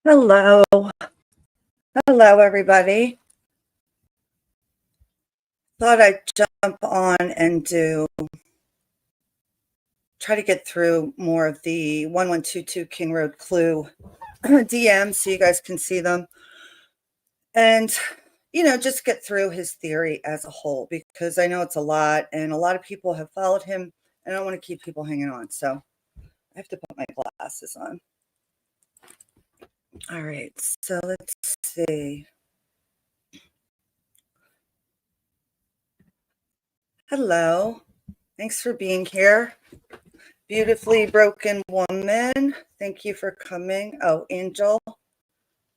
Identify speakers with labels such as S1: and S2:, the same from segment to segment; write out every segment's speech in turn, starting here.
S1: Hello. Hello, everybody. Thought I'd jump on and try to get through more of the 1122 King Road Clue DMs so you guys can see them. And, just get through his theory as a whole because I know it's a lot and a lot of people have followed him and I don't want to keep people hanging on. So I have to put my glasses on. All right. So let's see. Hello. Thanks for being here. Beautifully broken woman. Thank you for coming. Oh, Angel.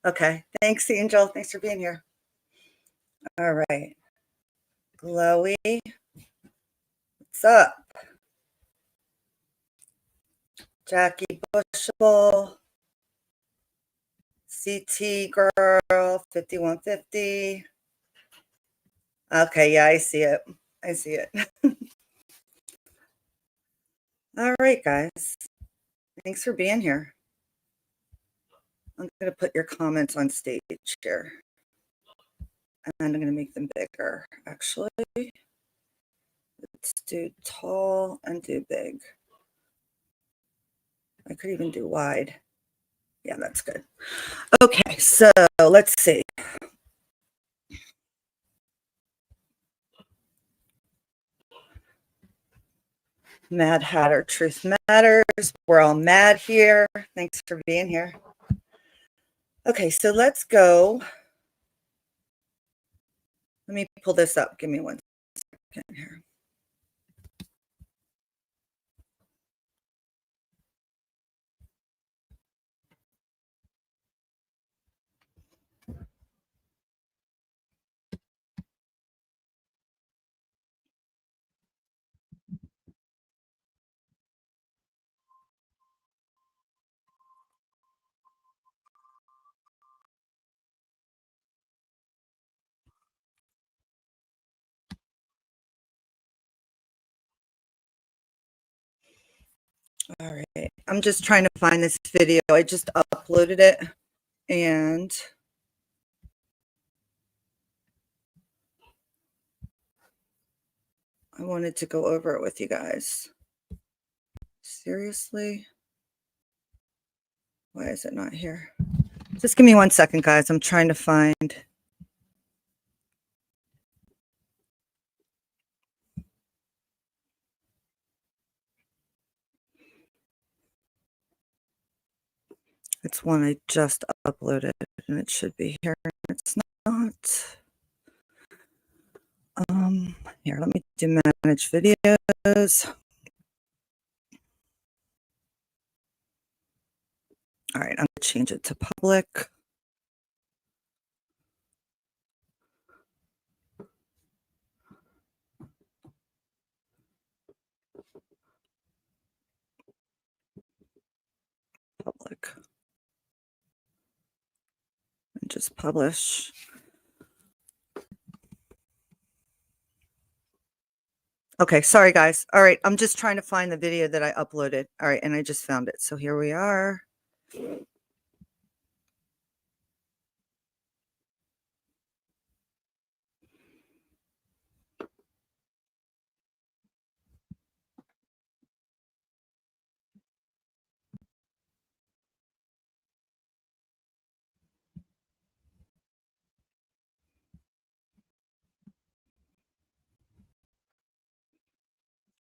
S1: Okay. Thanks, Angel. Thanks for being here. All right. Glowy. What's up? Jackie Bushable. CT Girl 5150. Okay. Yeah, I see it. I see it. All right, guys. Thanks for being here. I'm going to put your comments on stage here. And I'm going to make them bigger, actually. Let's do tall and do big. I could even do wide. Yeah, that's good. Okay, so let's see. Mad Hatter, Truth Matters. We're all mad here. Thanks for being here. Okay, so let's go. Let me pull this up. Give me 1 second here. All right, I'm just trying to find this video. I just uploaded it and I wanted to go over it with you guys. Seriously? Why is it not here? Just give me 1 second, guys. I'm trying to find. It's one I just uploaded and it should be here. It's not. Here, let me do manage videos. All right, I'm gonna change it to public. Public. And just publish. Okay, sorry guys. All right, I'm just trying to find the video that I uploaded. All right, and I just found it. So here we are.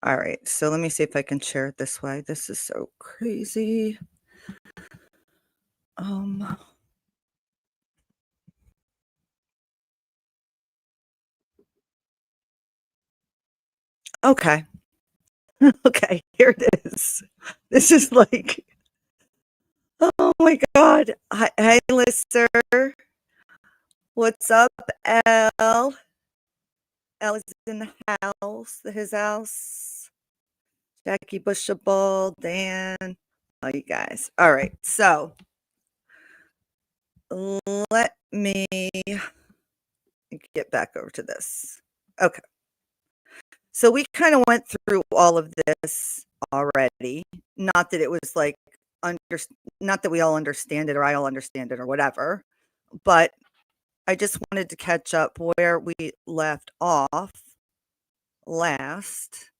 S1: All right, so let me see if I can share it this way. This is so crazy. Okay. Okay, here it is. This is like, oh my God. Hey, Lister. What's up, L? L is in the house, his house. Jackie Bushable, Dan, all you guys. All right, so let me get back over to this. Okay. So we kind of went through all of this already. Not that it was like not that we all understand it or I all understand it or whatever, but I just wanted to catch up where we left off last,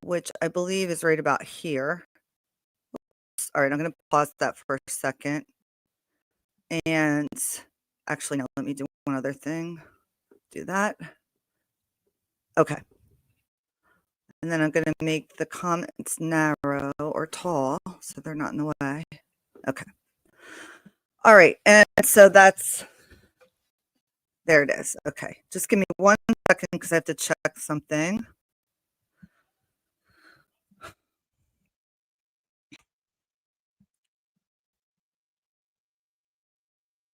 S1: which I believe is right about here. All right, I'm going to pause that for a second. And actually, no, let me do one other thing. Do that. Okay. And then I'm going to make the comments narrow or tall so they're not in the way. Okay. All right. And so there it is. Okay. Just give me 1 second because I have to check something.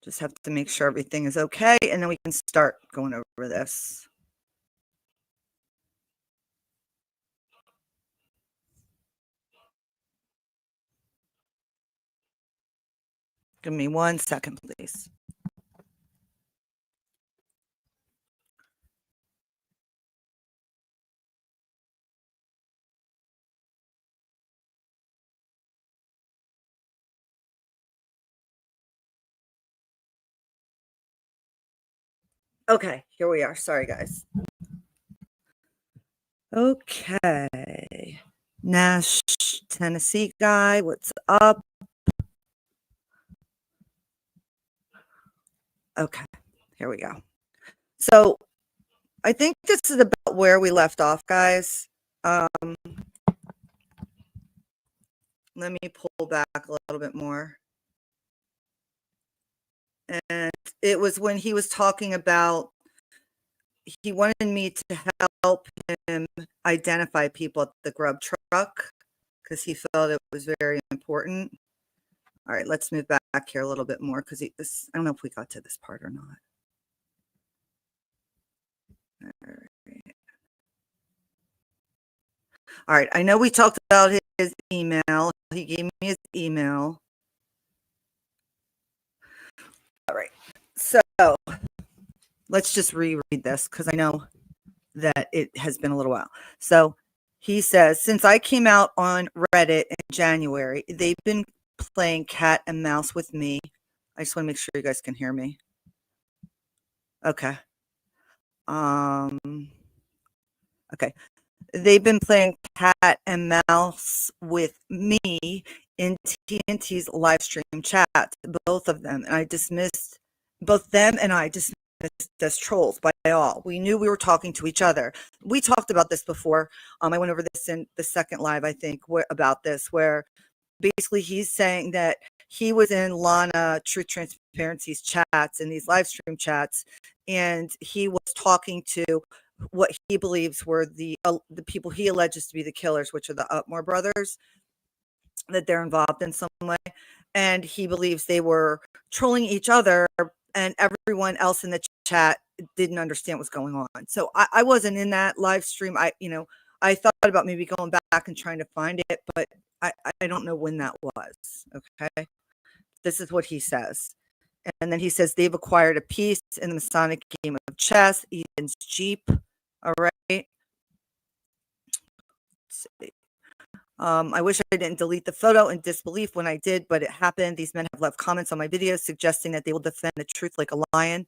S1: Just have to make sure everything is okay, and then we can start going over this. Give me 1 second, please. Okay, here we are. Sorry, guys. Okay. Nash, Tennessee guy, what's up? Okay, here we go. So I think this is about where we left off, guys. Let me pull back a little bit more. And it was when he was talking about he wanted me to help him identify people at the grub truck because he felt it was very important. All right, let's move back here a little bit more because I don't know if we got to this part or not. All right, I know we talked about his email. He gave me his email. All right, so let's just reread this because I know that it has been a little while. So he says, since I came out on Reddit in January, they've been playing cat and mouse with me. I just want to make sure you guys can hear me. Okay. Okay. They've been playing cat and mouse with me in TNT's live stream chat, both of them. And I dismissed both them and I dismissed as trolls by all. We knew we were talking to each other. We talked about this before. I went over this in the second live, I think, about this, where basically he's saying that he was in Lana Truth Transparency's chats and these live stream chats, and he was talking to what he believes were the people he alleges to be the killers, which are the Upmore brothers, that they're involved in some way. And he believes they were trolling each other, and everyone else in the chat didn't understand what's going on. So I wasn't in that live stream. I thought about maybe going back and trying to find it, but I don't know when that was. Okay. This is what he says. And then he says they've acquired a piece in the Masonic game of chess, Eden's Jeep. All right. Let's see. I wish I didn't delete the photo in disbelief when I did, but it happened. These men have left comments on my videos suggesting that they will defend the truth like a lion.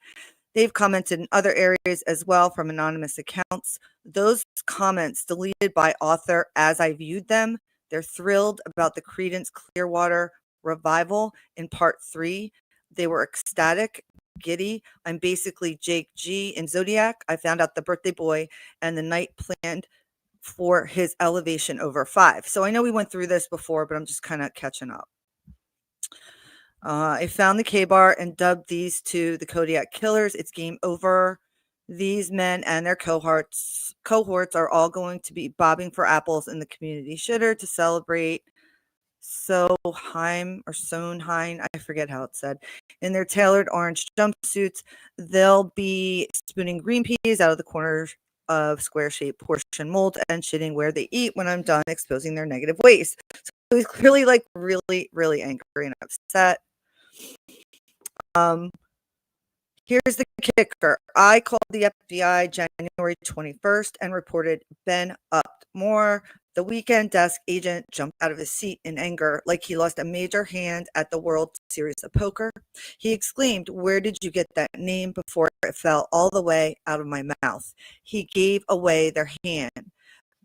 S1: They've commented in other areas as well from anonymous accounts. Those comments deleted by author as I viewed them. They're thrilled about the Creedence Clearwater revival in part 3. They were ecstatic, giddy. I'm basically Jake G in Zodiac. I found out the birthday boy and the night planned for his elevation over 5. So I know we went through this before, but I'm just kind of catching up. I found the K-Bar and dubbed these two the Kodiak Killers. It's game over. These men and their cohorts are all going to be bobbing for apples in the community shitter to celebrate Soheim, I forget how it's said, in their tailored orange jumpsuits. They'll be spooning green peas out of the corners of square-shaped portion mold and shitting where they eat when I'm done exposing their negative waste. So he's clearly like really, really angry and upset. Here's the kicker. I called the FBI January 21st and reported Ben Up more. The weekend desk agent jumped out of his seat in anger, like he lost a major hand at the World Series of Poker. He exclaimed, "Where did you get that name?" before it fell all the way out of my mouth. He gave away their hand.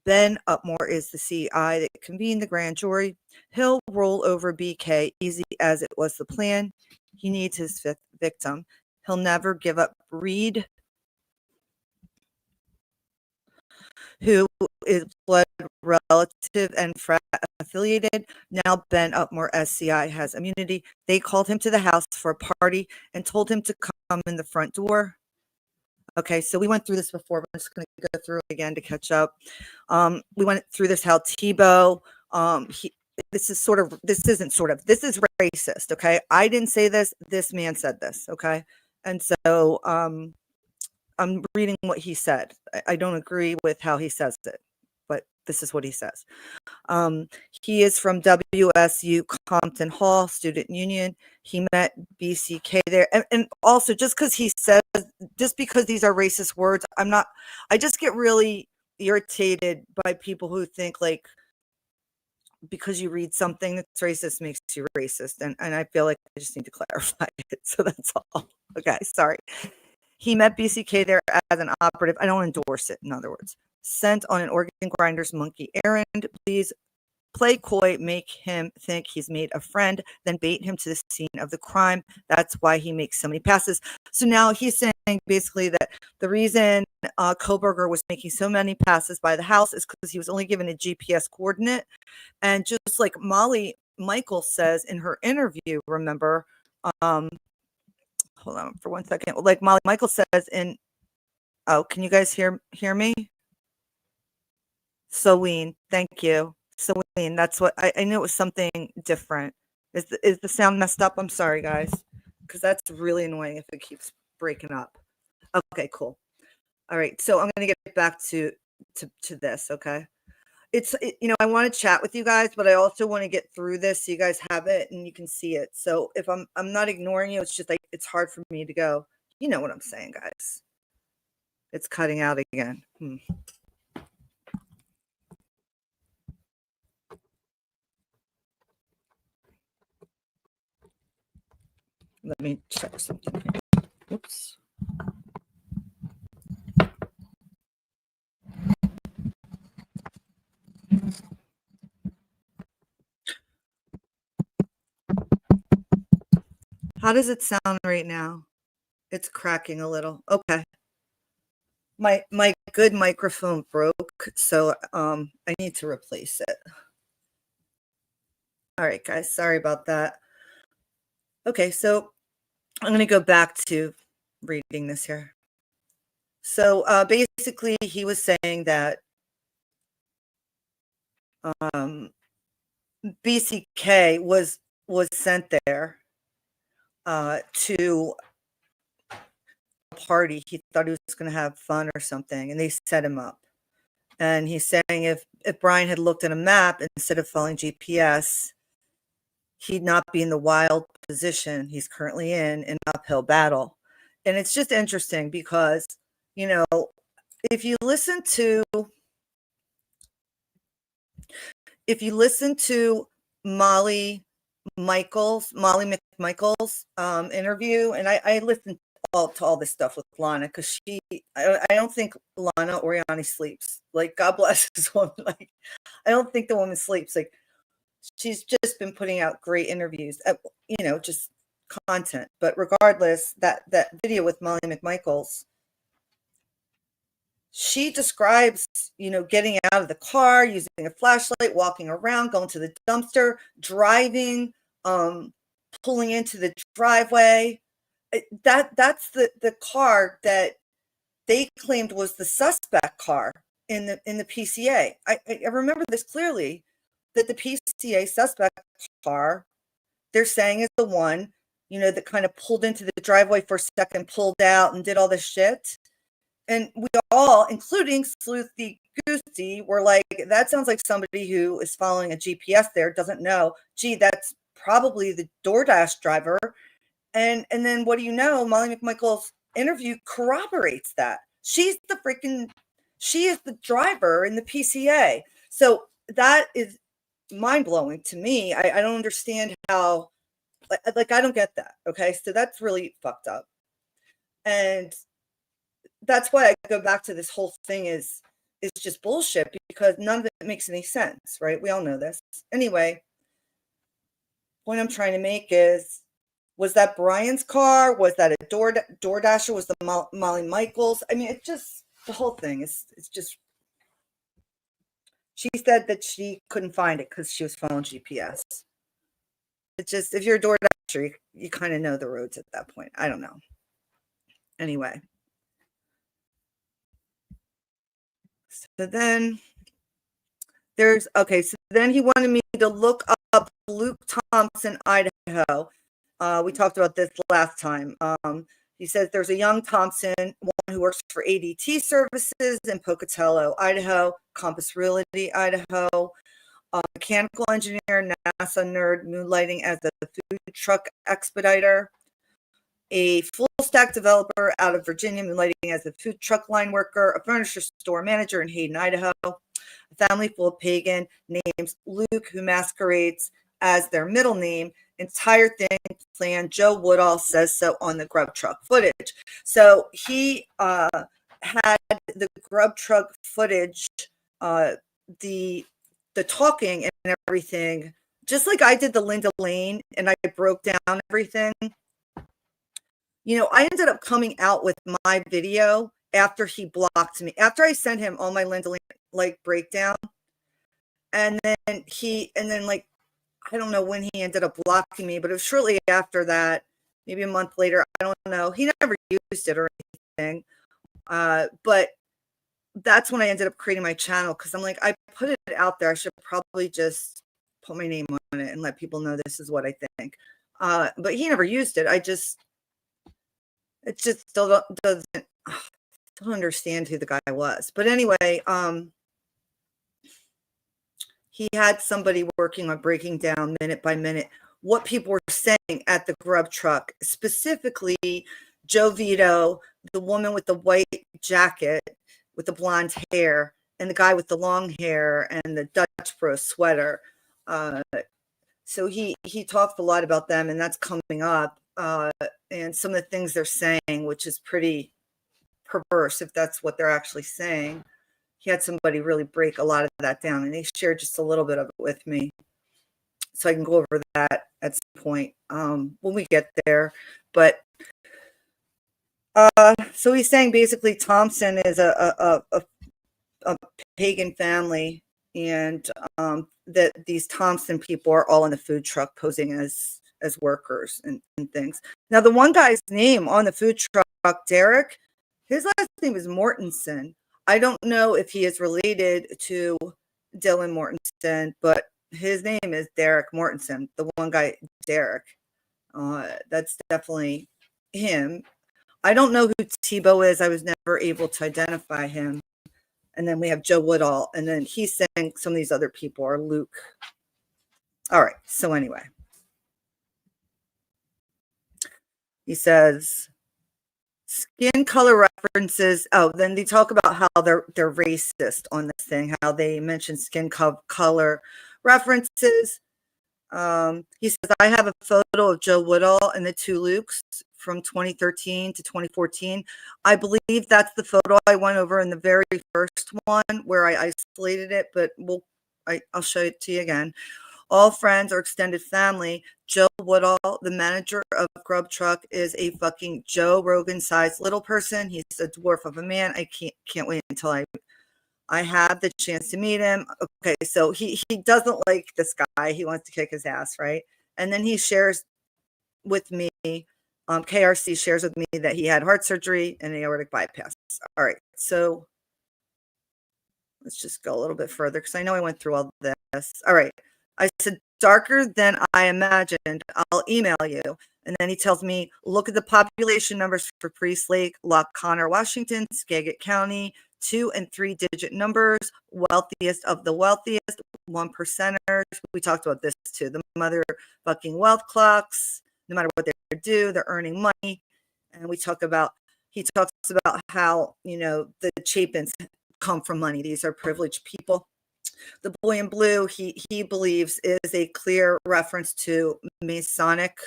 S1: Ben Upmore is the CI that convened the grand jury. He'll roll over BK easy as it was the plan. He needs his fifth victim. He'll never give up Reed, who is blood relative and frat affiliated. Now Ben Upmore SCI has immunity. They called him to the house for a party and told him to come in the front door. Okay, so we went through this before, but I'm just going to go through it again to catch up. We went through this how Tebow, this is racist. Okay, I didn't say this. This man said this. Okay, and so I'm reading what he said. I don't agree with how he says it, but this is what he says. He is from WSU Compton Hall Student Union. He met BCK there. And also, just because these are racist words, I just get really irritated by people who think like, because you read something that's racist makes you racist. And I feel like I just need to clarify it. So that's all. Okay, sorry. He met BCK there as an operative. I don't endorse it, in other words. Sent on an organ grinder's monkey errand. Please play coy, make him think he's made a friend, then bait him to the scene of the crime. That's why he makes so many passes. So now he's saying basically that the reason Koberger was making so many passes by the house is because he was only given a GPS coordinate. And just like Molly Michael says in her interview, remember, hold on for 1 second. Like Molly Michael says can you guys hear me? Selene, thank you. Selene, that's what I knew it was something different. Is the sound messed up? I'm sorry, guys, because that's really annoying if it keeps breaking up. Okay, cool. All right, so I'm going to get back to this, okay? I want to chat with you guys, but I also want to get through this so you guys have it and you can see it. So if I'm not ignoring you, it's just like it's hard for me to go. You know what I'm saying, guys? It's cutting out again. Let me check something here. Oops. How does it sound right now? It's cracking a little. Okay. My good microphone broke, so I need to replace it. All right, guys, sorry about that. Okay, so I'm going to go back to reading this here. So basically, he was saying that BCK was sent there to a party. He thought he was going to have fun or something, and they set him up. And he's saying if Brian had looked at a map instead of following GPS, he'd not be in the wild position he's currently in an uphill battle. And it's just interesting because, if you listen to Molly McMichael's interview, and I listened to all this stuff with Lana because I don't think Lana Oriani sleeps. Like, God bless this woman. Like, I don't think the woman sleeps. Like, she's just been putting out great interviews, just content. But regardless, that video with Molly McMichaels, she describes, getting out of the car, using a flashlight, walking around, going to the dumpster, driving, pulling into the driveway. That's the car that they claimed was the suspect car in the PCA. I remember this clearly, that the PCA suspect car, they're saying, is the one, that kind of pulled into the driveway for a second, pulled out and did all this shit. And we all, including Sleuthy Goosey, were like, that sounds like somebody who is following a GPS there, doesn't know, gee, that's probably the DoorDash driver. And then what do you know? Molly McMichael's interview corroborates that. She's the freaking She is the driver in the PCA. So that is mind blowing to me. I don't understand how, like, I don't get that. Okay. So that's really fucked up. And that's why I go back to this whole thing is just bullshit because none of it makes any sense, right? We all know this. Anyway, point I'm trying to make is, was that Brian's car? Was that a DoorDasher? Was the Molly Michaels? I mean, it just, the whole thing is, it's just, she said that she couldn't find it because she was following GPS. It's just, if you're a DoorDasher, you kind of know the roads at that point. I don't know. Anyway. So then so then he wanted me to look up Luke Thompson, Idaho. We talked about this last time. He says there's a young Thompson, one who works for ADT Services in Pocatello, Idaho, Compass Realty, Idaho, mechanical engineer, NASA nerd, moonlighting as a food truck expediter, a full stack developer out of Virginia, moonlighting as a food truck line worker, a furniture store manager in Hayden, Idaho, a family full of pagan names, Luke, who masquerades as their middle name. Entire thing planned. Joe Woodall says so on the Grub Truck footage. So he had the Grub Truck footage, the talking and everything, just like I did the Linda Lane, and I broke down everything. You know, I ended up coming out with my video after he blocked me, after I sent him all my Linda Lane like breakdown, and then like, I don't know when he ended up blocking me, but it was shortly after that, maybe a month later. I don't know. He never used it or anything. But that's when I ended up creating my channel because I'm like, I put it out there. I should probably just put my name on it and let people know this is what I think. But he never used it. It just still doesn't don't understand who the guy was. But anyway, he had somebody working on breaking down minute by minute what people were saying at the Grub Truck, specifically Joe Vito, the woman with the white jacket with the blonde hair, and the guy with the long hair and the Dutch Bro sweater. So he talked a lot about them, and that's coming up. And some of the things they're saying, which is pretty perverse if that's what they're actually saying. He had somebody really break a lot of that down, and he shared just a little bit of it with me, so I can go over that at some point when we get there. But so he's saying basically Thompson is a pagan family, and that these Thompson people are all in the food truck posing as workers and things. Now, the one guy's name on the food truck, Derek, his last name is Mortensen. I don't know if he is related to Dylan Mortensen, but his name is Derek Mortensen. The one guy, Derek, that's definitely him. I don't know who Tebow is. I was never able to identify him. And then we have Joe Woodall, and then he's saying some of these other people are Luke. All right. So anyway, he says skin color references. Oh, then they talk about how they're racist on this thing, how they mention skin color references. He says, I have a photo of Joe Woodall and the two Lukes from 2013 to 2014. I believe that's the photo I went over in the very first one where I isolated it, but I'll show it to you again. All friends or extended family. Joe Woodall, the manager of Grub Truck, is a fucking Joe Rogan-sized little person. He's a dwarf of a man. I can't wait until I have the chance to meet him. Okay, so he doesn't like this guy. He wants to kick his ass, right? And then he shares with me, KRC shares with me that he had heart surgery and an aortic bypass. All right, so let's just go a little bit further because I know I went through all this. All right, I said, darker than I imagined. I'll email you. And then he tells me, look at the population numbers for Priest Lake, Lock Connor, Washington, Skagit County, 2 and 3 digit numbers, wealthiest of the wealthiest, 1%ers. We talked about this too. The motherfucking wealth clocks, no matter what they do, they're earning money. And he talks about how, the Chapins come from money. These are privileged people. The boy in blue, he believes is a clear reference to Masonic,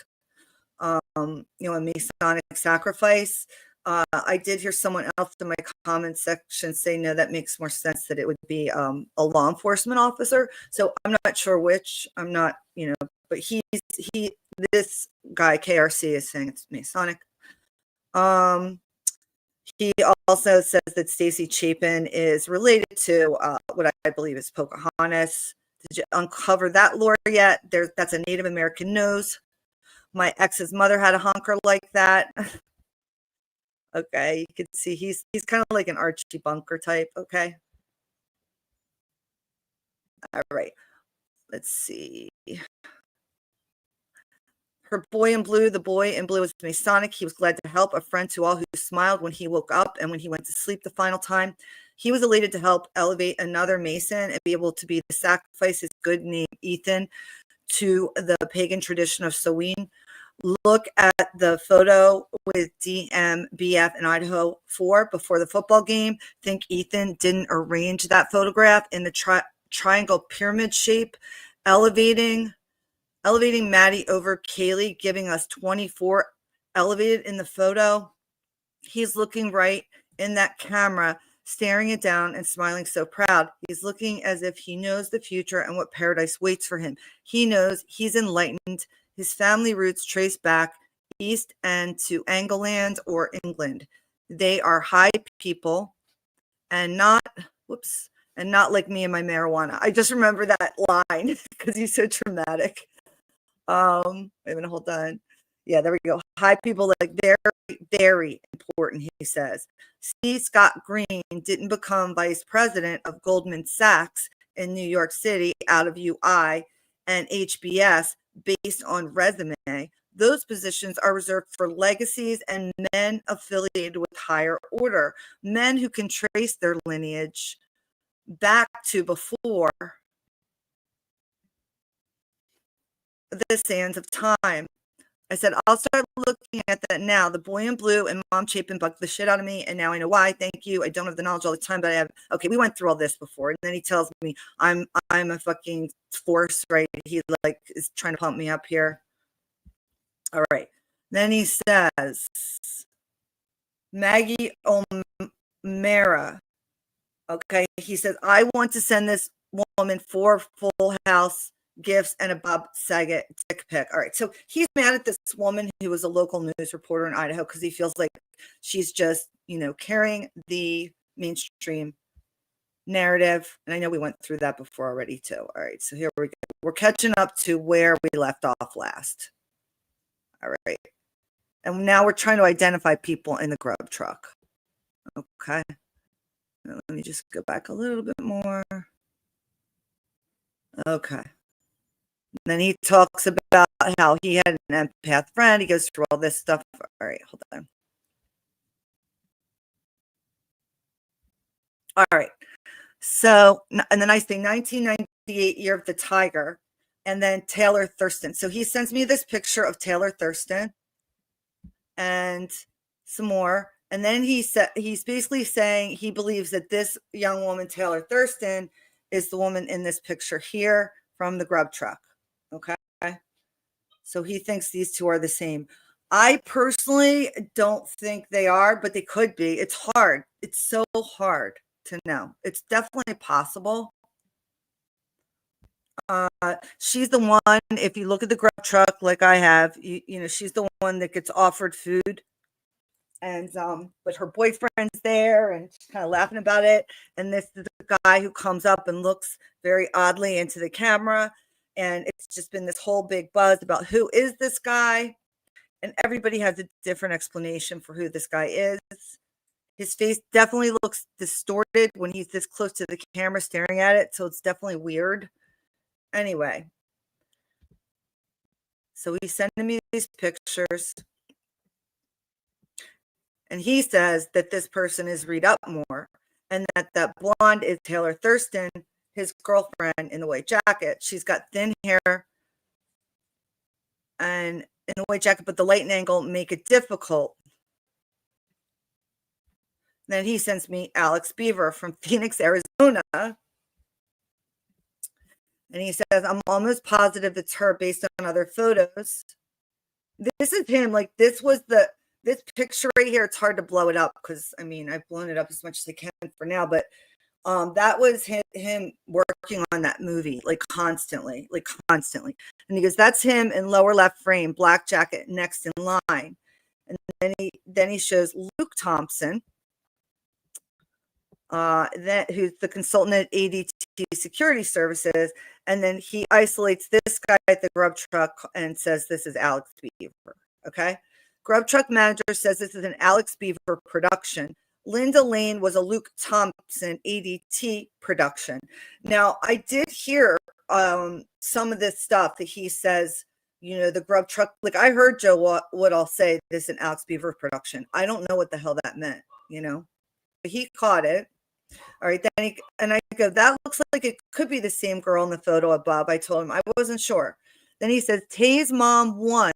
S1: a Masonic sacrifice. I did hear someone else in my comment section say, no, that makes more sense that it would be a law enforcement officer. So I'm not sure which. I'm not, but this guy KRC is saying it's Masonic. He also says that Stacy Chapin is related to what I believe is Pocahontas. Did you uncover that lore yet? That's a Native American nose. My ex's mother had a honker like that. Okay, you can see he's kind of like an Archie Bunker type. Okay. All right. Let's see. Her boy in blue, the boy in blue was Masonic. He was glad to help, a friend to all who smiled when he woke up and when he went to sleep the final time. He was elated to help elevate another Mason and be able to be the sacrifice his good name, Ethan, to the pagan tradition of Samhain. Look at the photo with DMBF in Idaho 4 before the football game. Think Ethan didn't arrange that photograph in the triangle pyramid shape, elevating Maddie over Kaylee, giving us 24 elevated in the photo. He's looking right in that camera, staring it down and smiling so proud. He's looking as if he knows the future and what paradise waits for him. He knows he's enlightened. His family roots trace back east and to Angleland or England. They are high people and not like me and my marijuana. I just remember that line because he's so dramatic. Wait a minute, hold on. Yeah, there we go. High people, like very, very important, he says. C. Scott Green didn't become vice president of Goldman Sachs in New York City out of UI and HBS based on resume. Those positions are reserved for legacies and men affiliated with higher order, men who can trace their lineage back to before the sands of time. I said, I'll start looking at that now. The boy in blue and Mom Chapin bugged the shit out of me, and now I know why. Thank you. I don't have the knowledge all the time, but I have. Okay, we went through all this before, and then he tells me I'm a fucking force, right? He is trying to pump me up here. All right. Then he says, Maggie O'Mara. Okay, he says, I want to send this woman 4 Full House gifts and a Bob Saget dick pic. All right, so he's mad at this woman who was a local news reporter in Idaho because he feels like she's just, carrying the mainstream narrative. And I know we went through that before already too. All right, so here we go. We're catching up to where we left off last. All right, and now we're trying to identify people in the grub truck. Okay, now let me just go back a little bit more. Okay. Then he talks about how he had an empath friend. He goes through all this stuff. All right, hold on. All right. So, and then I say 1998 Year of the Tiger, and then Taylor Thurston. So he sends me this picture of Taylor Thurston and some more. And then he's basically saying he believes that this young woman, Taylor Thurston, is the woman in this picture here from the grub truck. Okay. So he thinks these two are the same. I personally don't think they are, but they could be. It's hard. It's so hard to know. It's definitely possible. She's the one, if you look at the grub truck like I have, she's the one that gets offered food. And but her boyfriend's there and she's kind of laughing about it. And this is the guy who comes up and looks very oddly into the camera. And it's just been this whole big buzz about who is this guy. And everybody has a different explanation for who this guy is. His face definitely looks distorted when he's this close to the camera staring at it. So it's definitely weird. Anyway. So he's sending me these pictures. And he says that this person is Reed Upmore and that blonde is Taylor Thurston, his girlfriend in the white jacket. She's got thin hair and in a white jacket, but the light and angle make it difficult. Then he sends me Alex Beaver from Phoenix, Arizona. And he says, I'm almost positive it's her based on other photos. This is him. Like, this picture right here. It's hard to blow it up because, I mean, I've blown it up as much as I can for now. But that was him working on that movie, like constantly. And he goes, that's him in lower left frame, black jacket, next in line. And then he shows Luke Thompson, who's the consultant at ADT Security Services. And then he isolates this guy at the Grub Truck and says, this is Alex Beaver. Okay. Grub Truck manager says this is an Alex Beaver production. Linda Lane was a Luke Thompson ADT production. Now, I did hear some of this stuff that he says, the Grub Truck, like I heard Joe Woodall say this is an Alex Beaver production. I don't know what the hell that meant, but he caught it. All right, then I go, that looks like it could be the same girl in the photo above. I told him I wasn't sure. Then he says, Tay's mom won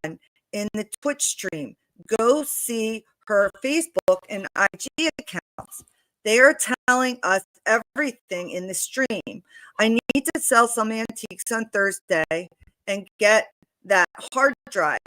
S1: in the Twitch stream. Go see her Facebook and IG accounts. They are telling us everything in the stream. I need to sell some antiques on Thursday and get that hard drive.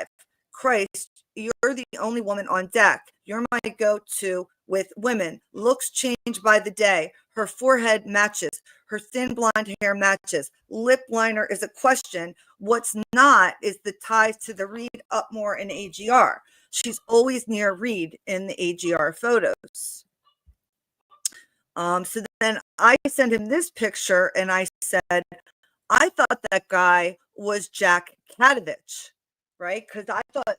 S1: Christ, you're the only woman on deck. You're my go-to with women. Looks change by the day. Her forehead matches. Her thin blonde hair matches. Lip liner is a question. What's not is the ties to the Reed, Upmore, and AGR. She's always near Reed in the AGR photos. So then I sent him this picture and I said, I thought that guy was Jack Katovich, right? Because I thought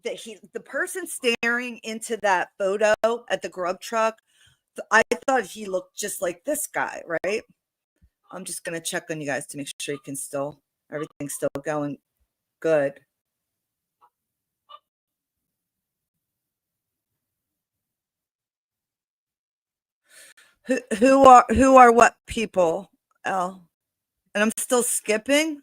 S1: that the person staring into that photo at the Grub Truck, I thought he looked just like this guy, right? I'm just going to check on you guys to make sure everything's still going good. Who are what people, Elle? And I'm still skipping?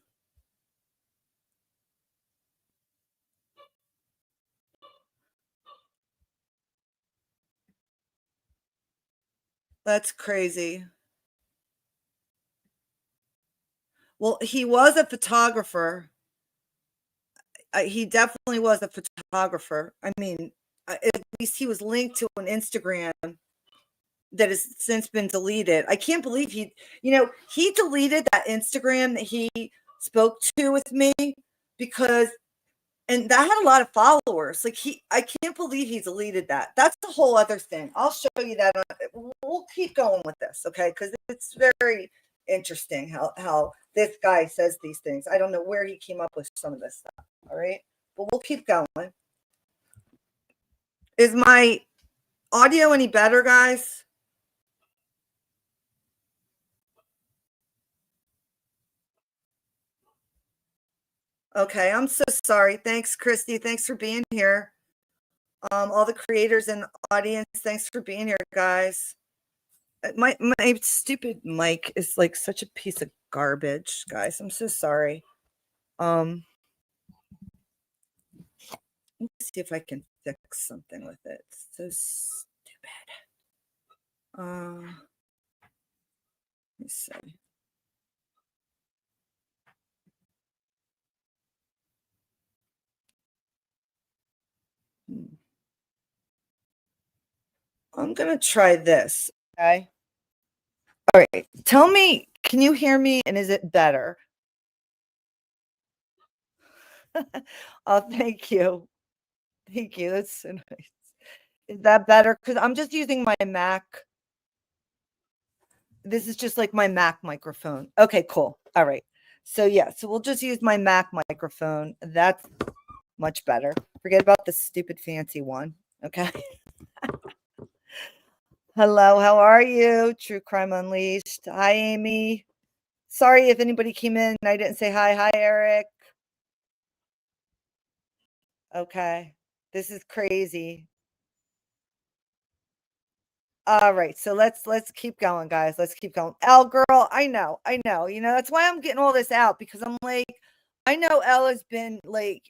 S1: That's crazy. Well, he was a photographer. He definitely was a photographer. I mean, at least he was linked to an Instagram that has since been deleted. I can't believe he deleted that Instagram that he spoke to with me and that had a lot of followers. I can't believe he deleted that. That's a whole other thing. I'll show you that. We'll keep going with this, okay? Because it's very interesting how this guy says these things. I don't know where he came up with some of this stuff. All right, but we'll keep going. Is my audio any better, guys? Okay, I'm so sorry. Thanks, Christy. Thanks for being here. All the creators and audience, thanks for being here, guys. My stupid mic is like such a piece of garbage, guys. I'm so sorry. Let me see if I can fix something with it. It's so stupid. Let me see. I'm gonna try this. Okay. All right. Tell me, can you hear me? And is it better? Oh, thank you. Thank you. That's so nice. Is that better? Because I'm just using my Mac. This is just like my Mac microphone. Okay, cool. All right. So we'll just use my Mac microphone. That's much better. Forget about the stupid fancy one. Okay. Hello, how are you? True Crime Unleashed. Hi, Amy. Sorry if anybody came in and I didn't say hi. Hi, Eric. Okay. This is crazy. All right, so let's keep going, guys. Let's keep going. Elle, girl, I know. That's why I'm getting all this out because I'm like, I know Elle has been like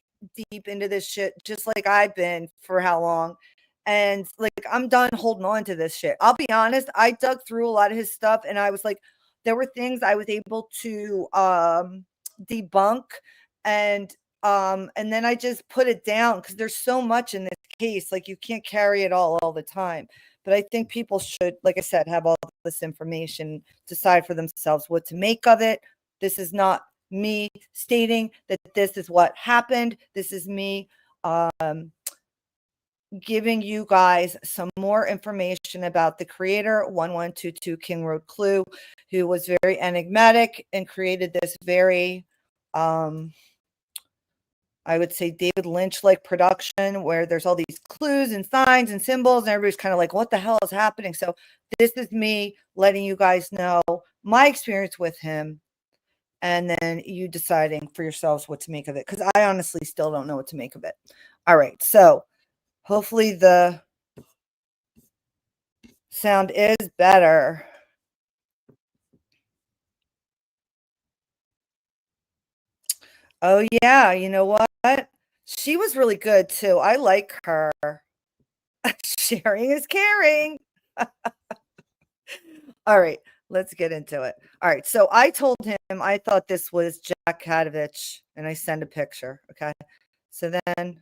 S1: deep into this shit, just like I've been for how long, and like I'm done holding on to this shit. I'll be honest, I dug through a lot of his stuff and I was like, there were things I was able to debunk, and then I just put it down because there's so much in this case. Like, you can't carry it all the time. But I think people should, like I said, have all this information, decide for themselves what to make of it. This is not me stating that this is what happened. This is me giving you guys some more information about the creator, 1122 King Road Clue, who was very enigmatic and created this very, I would say, David Lynch-like production where there's all these clues and signs and symbols, and everybody's kind of like, what the hell is happening? So this is me letting you guys know my experience with him, and then you deciding for yourselves what to make of it, because I honestly still don't know what to make of it. All right, so hopefully the sound is better. Oh, yeah, you know what? She was really good too. I like her. Sharing is caring. All right, let's get into it. All right, so I told him I thought this was Jack Kadovich, and I sent a picture, okay? So then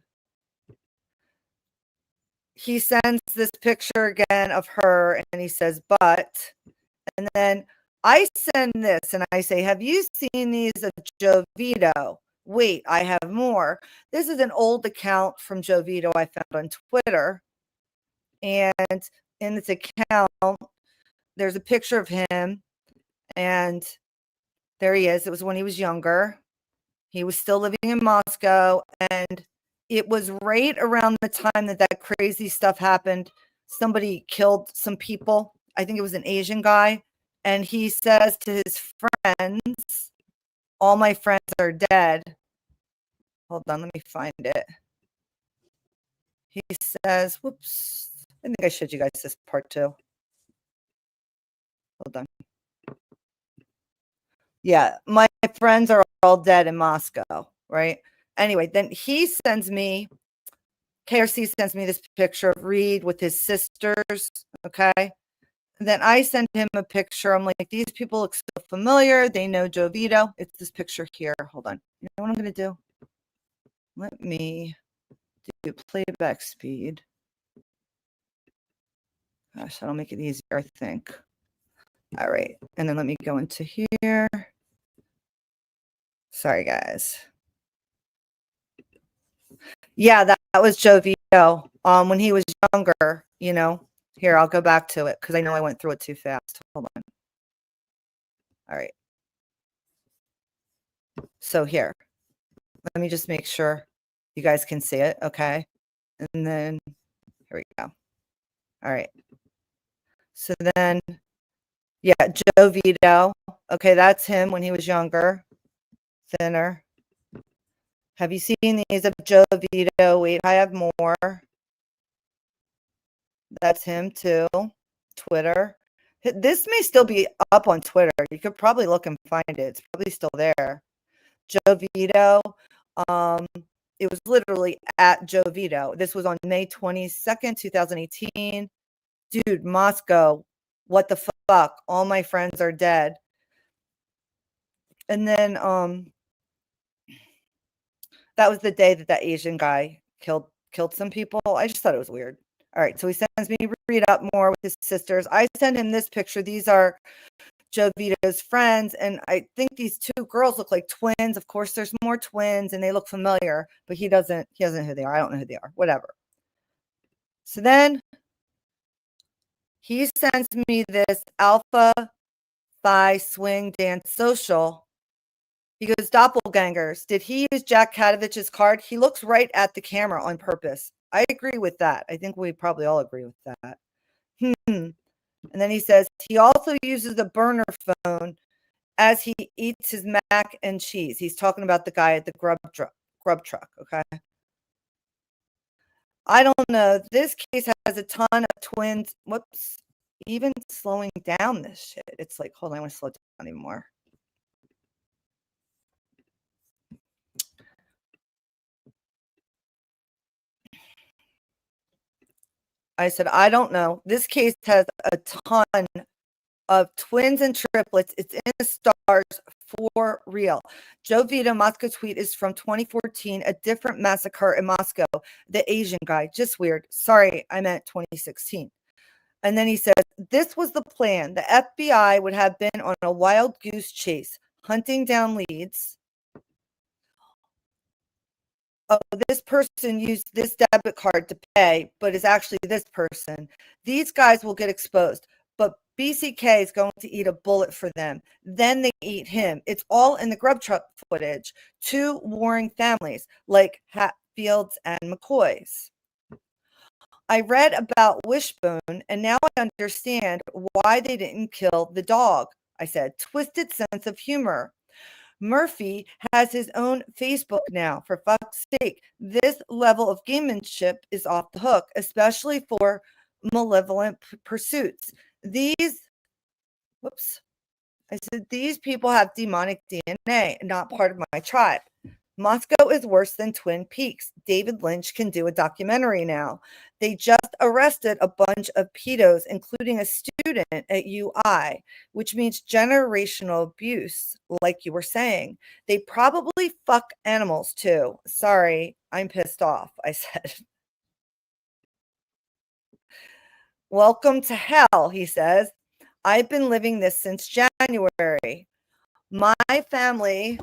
S1: he sends this picture again of her, and he says, but, and then I send this, and I say, have you seen these of Joe Vito? Wait, I have more. This is an old account from Joe Vito I found on Twitter, and in this account, there's a picture of him, and there he is. It was when he was younger. He was still living in Moscow, and it was right around the time that that crazy stuff happened. Somebody killed some people. I think it was an Asian guy, and he says to his friends, all my friends are dead. Hold on, let me find it. He says, whoops. I think I showed you guys this part too. Hold on. Yeah, my friends are all dead in Moscow, right? Anyway, then he sends me, KRC sends me this picture of Reed with his sisters, okay? And then I send him a picture. I'm like, these people look so familiar. They know Joe Vito. It's this picture here. Hold on. You know what I'm going to do? Let me do playback speed. Gosh, that'll make it easier, I think. All right. And then let me go into here. Sorry, guys. Yeah, that was Joe Vito. When he was younger, you know. Here, I'll go back to it because I know I went through it too fast. Hold on. All right. So here, let me just make sure you guys can see it. Okay. And then here we go. All right. So then, yeah, Joe Vito. Okay, that's him when he was younger, thinner. Have you seen these of Joe Vito? Wait, I have more. That's him too. Twitter. This may still be up on Twitter. You could probably look and find it. It's probably still there. Joe Vito. It was literally at Joe Vito. This was on May 22nd, 2018. Dude, Moscow, what the fuck? All my friends are dead. And then that was the day that that Asian guy killed some people. I just thought it was weird. All right, so he sends me Reed up more with his sisters. I send him this picture. These are Joe Vito's friends, and I think these two girls look like twins. Of course, there's more twins, and they look familiar, but he doesn't know who they are. I don't know who they are. Whatever. So then he sends me this Alpha Phi Swing Dance Social. He goes, doppelgangers. Did he use Jack Kadovich's card? He looks right at the camera on purpose. I agree with that. I think we probably all agree with that. And then he says, he also uses a burner phone as he eats his mac and cheese. He's talking about the guy at the grub truck, okay? I don't know. This case has a ton of twins. Whoops. Even slowing down this shit. It's like, hold on, I want to slow down even more. I said, I don't know. This case has a ton of twins and triplets. It's in the stars for real. Joe Vito Moscow tweet is from 2014, a different massacre in Moscow. The Asian guy, just weird. Sorry, I meant 2016. And then he says, this was the plan. The FBI would have been on a wild goose chase, hunting down leads. Oh, this person used this debit card to pay, but is actually this person. These guys will get exposed, but BCK is going to eat a bullet for them. Then they eat him. It's all in the grub truck footage. Two warring families like Hatfields and McCoys. I read about Wishbone, and now I understand why they didn't kill the dog. I said, twisted sense of humor. Murphy has his own Facebook now, for fuck's sake. This level of gamemanship is off the hook, especially for malevolent pursuits. These people have demonic DNA, not part of my tribe. Moscow is worse than Twin Peaks. David Lynch can do a documentary now. They just arrested a bunch of pedos, including a student at UI, which means generational abuse, like you were saying. They probably fuck animals too. Sorry, I'm pissed off, I said. Welcome to hell, he says. I've been living this since January. My family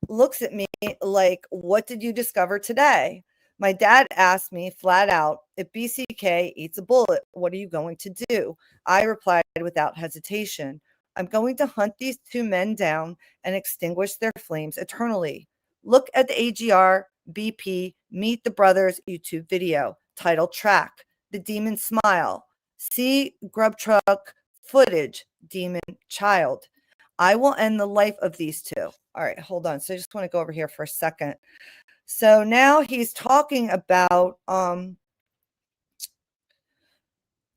S1: looks at me like, what did you discover today? My dad asked me flat out, if BCK eats a bullet, what are you going to do? I replied without hesitation, I'm going to hunt these two men down and extinguish their flames eternally. Look at the AGR BP Meet the Brothers YouTube video, title track, The Demon Smile. See Grub Truck footage, Demon Child. I will end the life of these two. All right, hold on. So I just want to go over here for a second. So now he's talking about,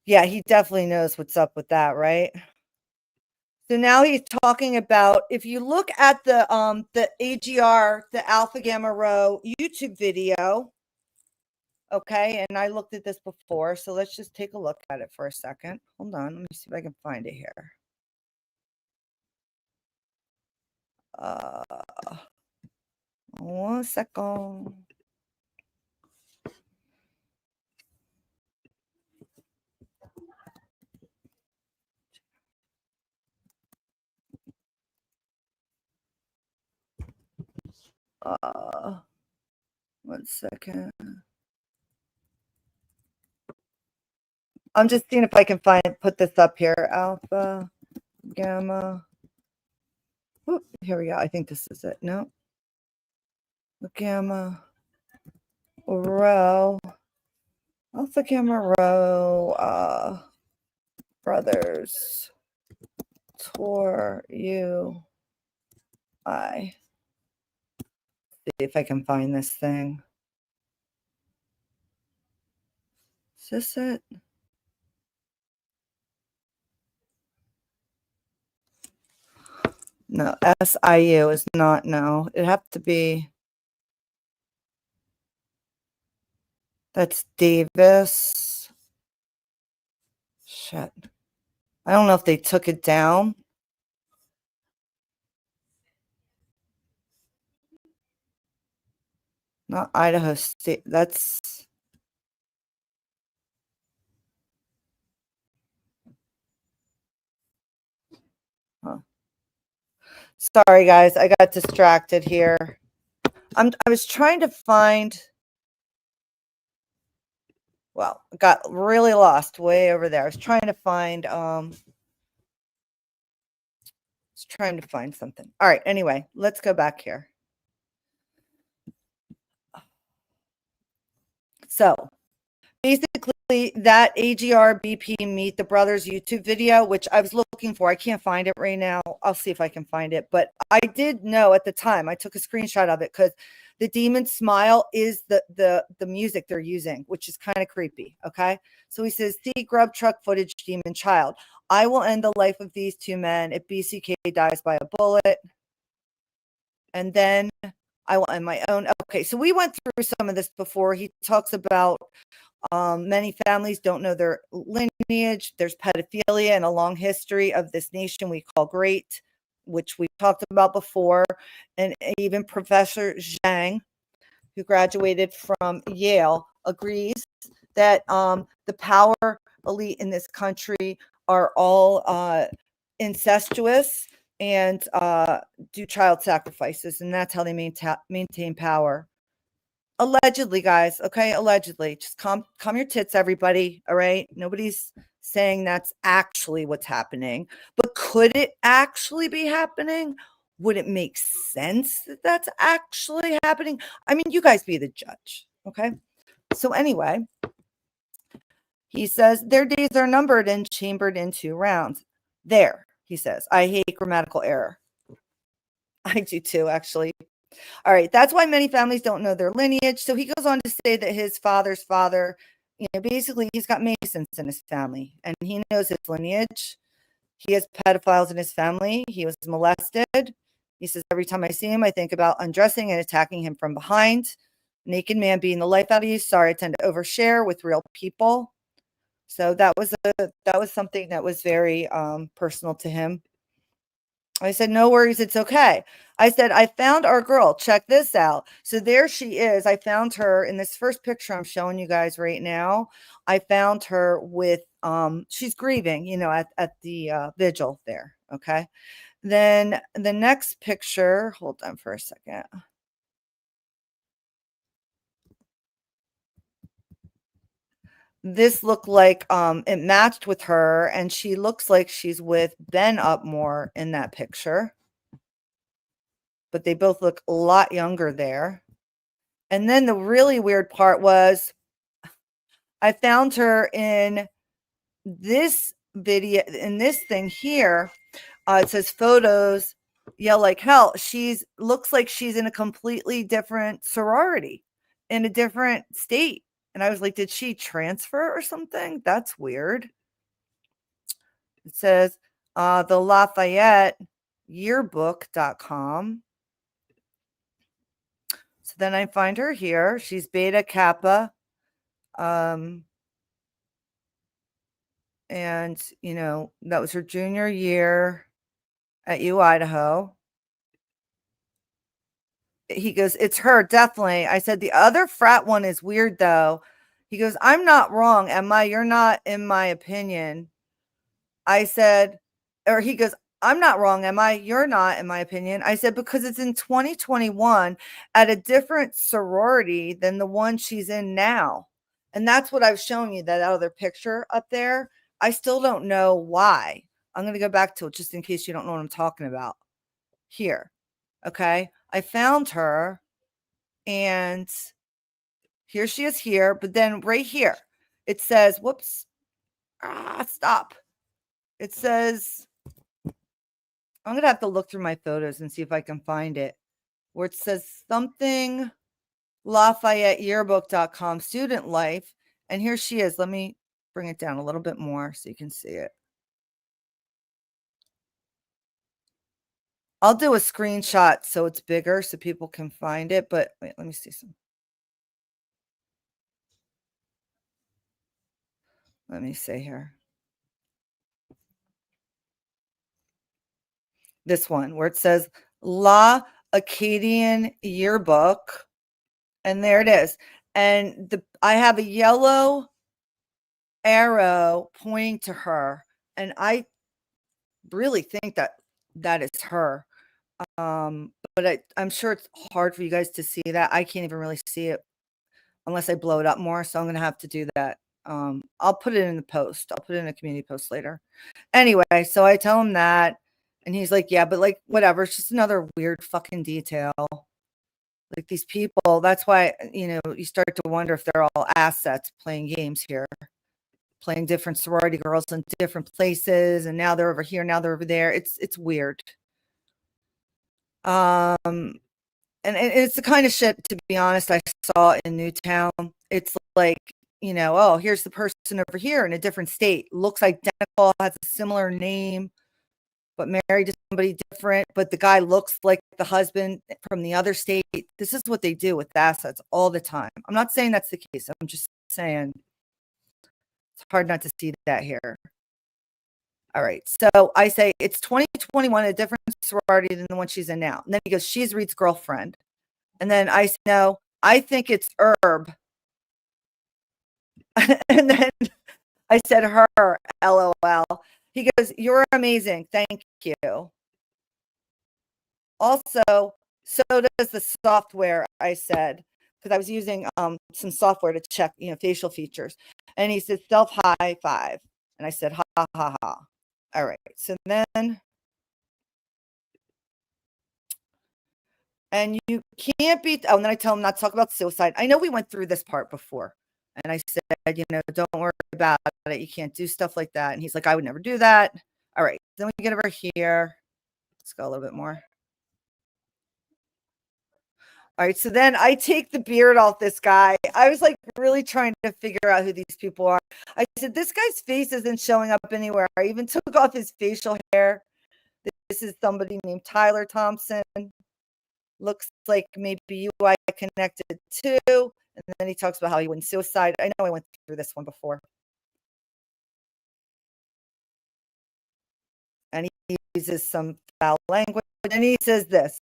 S1: yeah, he definitely knows what's up with that, right? So now he's talking about, if you look at the AGR, the Alpha Gamma Rho YouTube video, okay, and I looked at this before, so let's just take a look at it for a second. Hold on, let me see if I can find it here. 1 second. Uh, 1 second. I'm just seeing if I can put this up here. Alpha, Gamma. Whoop, here we go. I think this is it. No. Gamma, Rho. Alpha, Gamma, Rho. Brothers. Tour, U, I. See if I can find this thing. Is this it? No, SIU is not, no. It'd have to be. That's Davis. Shit. I don't know if they took it down. Not Idaho State. That's. Huh. Sorry, guys. I got distracted here. I was trying to find. Well, got really lost way over there. I was trying to find. Trying to find something. All right. Anyway, let's go back here. So basically that AGR BP Meet the Brothers YouTube video, which I was looking for. I can't find it right now. I'll see if I can find it. But I did know at the time, I took a screenshot of it because the Demon Smile is the music they're using, which is kind of creepy. Okay. So he says, see Grub Truck footage, Demon Child. I will end the life of these two men if BCK dies by a bullet. And then I will end my own. Okay, so we went through some of this before. He talks about Many families don't know their lineage. There's pedophilia and a long history of this nation we call great, which we talked about before. And even Professor Zhang, who graduated from Yale, agrees that the power elite in this country are all incestuous and do child sacrifices, and that's how they maintain power. Allegedly, guys. Okay, allegedly. Just calm your tits, everybody. All right. Nobody's saying that's actually what's happening, but could it actually be happening? Would it make sense that that's actually happening? I mean, you guys be the judge. Okay. So anyway, he says their days are numbered and chambered into rounds. There, he says, I hate grammatical error. I do too, actually. All right, that's why many families don't know their lineage. So he goes on to say that his father's father, basically he's got Masons in his family and he knows his lineage. He has pedophiles in his family. He was molested. He says, every time I see him, I think about undressing and attacking him from behind. Naked man beating the life out of you. Sorry, I tend to overshare with real people. So that was something that was very personal to him. I said, no worries, it's okay. I said, I found our girl. Check this out. So there she is. I found her in this first picture I'm showing you guys right now. I found her with, she's grieving, at the vigil there. Okay. Then the next picture, hold on for a second. This looked like it matched with her, and she looks like she's with Ben Upmore in that picture. But they both look a lot younger there. And then the really weird part was I found her in this video, in this thing here. It says photos, yell like hell. Looks like she's in a completely different sorority in a different state. And I was like, did she transfer or something? That's weird. It says the Lafayette yearbook.com. So then I find her here. She's Beta Kappa. And that was her junior year at U Idaho. He goes, it's her, definitely. I said, the other frat one is weird, though. He goes, I'm not wrong, am I? You're not, in my opinion. I said, or he goes, I'm not wrong, am I? You're not, in my opinion. I said, because it's in 2021 at a different sorority than the one she's in now. And that's what I've shown you, that other picture up there. I still don't know why. I'm going to go back to it just in case you don't know what I'm talking about. Here. Okay. I found her and here she is here. But then right here, it says, whoops. Stop. It says, I'm going to have to look through my photos and see if I can find it, where it says something Lafayette yearbook.com student life. And here she is. Let me bring it down a little bit more so you can see it. I'll do a screenshot so it's bigger so people can find it. But wait, let me see some. Let me see here. This one where it says La Acadian Yearbook. And there it is. And I have a yellow arrow pointing to her. And I really think that is her. But I'm sure it's hard for you guys to see that. I can't even really see it unless I blow it up more. So I'm going to have to do that. I'll put it in the post. I'll put it in a community post later. Anyway, so I tell him that. And he's like, yeah, but like, whatever. It's just another weird fucking detail. Like these people, that's why, you start to wonder if they're all assets playing games here, playing different sorority girls in different places. And now they're over here. Now they're over there. It's weird. And it's the kind of shit, to be honest, I saw in Newtown. It's like, oh, here's the person over here in a different state. Looks identical, has a similar name, but married to somebody different. But the guy looks like the husband from the other state. This is what they do with assets all the time. I'm not saying that's the case. I'm just saying It's hard not to see that here. All right. So I say it's 2021, a different sorority than the one she's in now. And then he goes, she's Reed's girlfriend. And then I say, no, I think it's Herb. And then I said her, LOL. He goes, you're amazing. Thank you. Also, so does the software, I said, because I was using some software to check, facial features. And he said, self high five. And I said, ha, ha, ha. All right. So then, and you can't be, and then I tell him not to talk about suicide. I know we went through this part before. And I said, don't worry about it. You can't do stuff like that. And he's like, I would never do that. All right. Then we get over here. Let's go a little bit more. All right. So then I take the beard off this guy. I was like really trying to figure out who these people are. I said, this guy's face isn't showing up anywhere. I even took off his facial hair. This is somebody named Tyler Thompson. Looks like maybe you I connected to. And then he talks about how he went suicide. I know I went through this one before. And he uses some foul language. And he says this,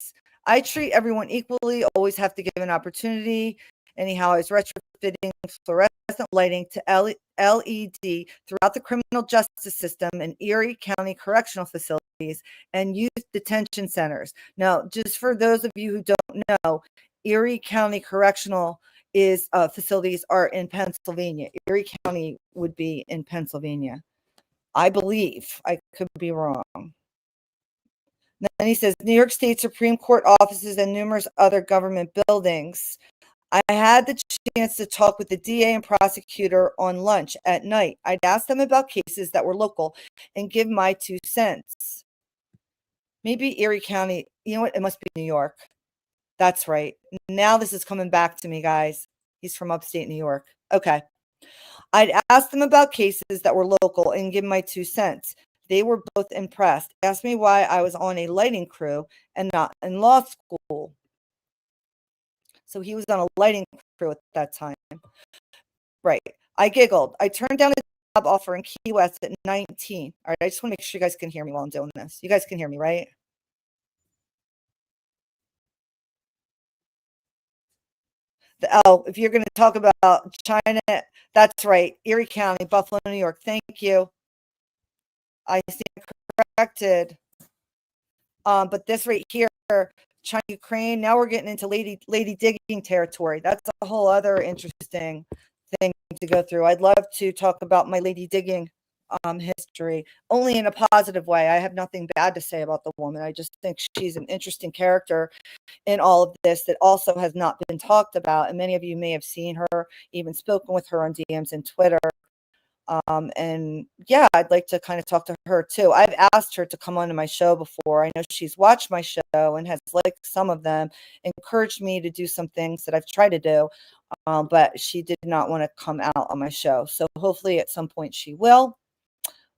S1: I treat everyone equally, always have to give an opportunity. Anyhow, I was retrofitting fluorescent lighting to LED throughout the criminal justice system in Erie County correctional facilities and youth detention centers. Now, just for those of you who don't know, Erie County correctional facilities are in Pennsylvania. Erie County would be in Pennsylvania. I believe. I could be wrong. Then he says, New York State Supreme Court offices and numerous other government buildings. I had the chance to talk with the DA and prosecutor on lunch at night. I'd ask them about cases that were local and give my 2 cents. Maybe Erie County, you know what? It must be New York. That's right. Now this is coming back to me, guys. He's from upstate New York. Okay. I'd ask them about cases that were local and give my 2 cents. They were both impressed. Asked me why I was on a lighting crew and not in law school. So he was on a lighting crew at that time. Right. I giggled. I turned down a job offer in Key West at 19. All right. I just want to make sure you guys can hear me while I'm doing this. You guys can hear me, right? If you're going to talk about China, that's right. Erie County, Buffalo, New York. Thank you. I stand corrected. But this right here, China, Ukraine. Now we're getting into lady digging territory. That's a whole other interesting thing to go through. I'd love to talk about my lady digging history, only in a positive way. I have nothing bad to say about the woman. I just think she's an interesting character in all of this that also has not been talked about. And many of you may have seen her, even spoken with her on DMs and Twitter. And yeah, I'd like to kind of talk to her too. I've asked her to come onto my show before. I know she's watched my show and has liked some of them, encouraged me to do some things that I've tried to do. But she did not want to come out on my show. So hopefully at some point she will.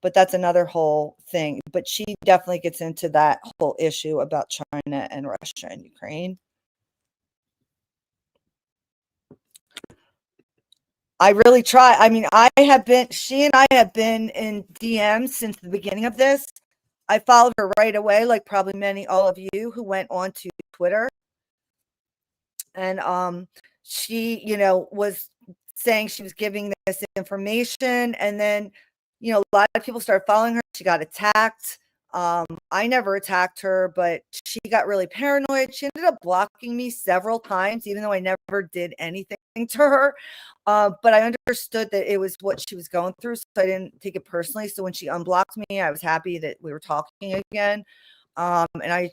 S1: But that's another whole thing. But she definitely gets into that whole issue about China and Russia and Ukraine. I really try. I mean, she and I have been in DMs since the beginning of this. I followed her right away, like probably all of you who went on to Twitter. And she, was saying she was giving this information. And then, a lot of people started following her. She got attacked. I never attacked her, but she got really paranoid. She ended up blocking me several times, even though I never did anything to her. But I understood that it was what she was going through, so I didn't take it personally. So when she unblocked me, I was happy that we were talking again. And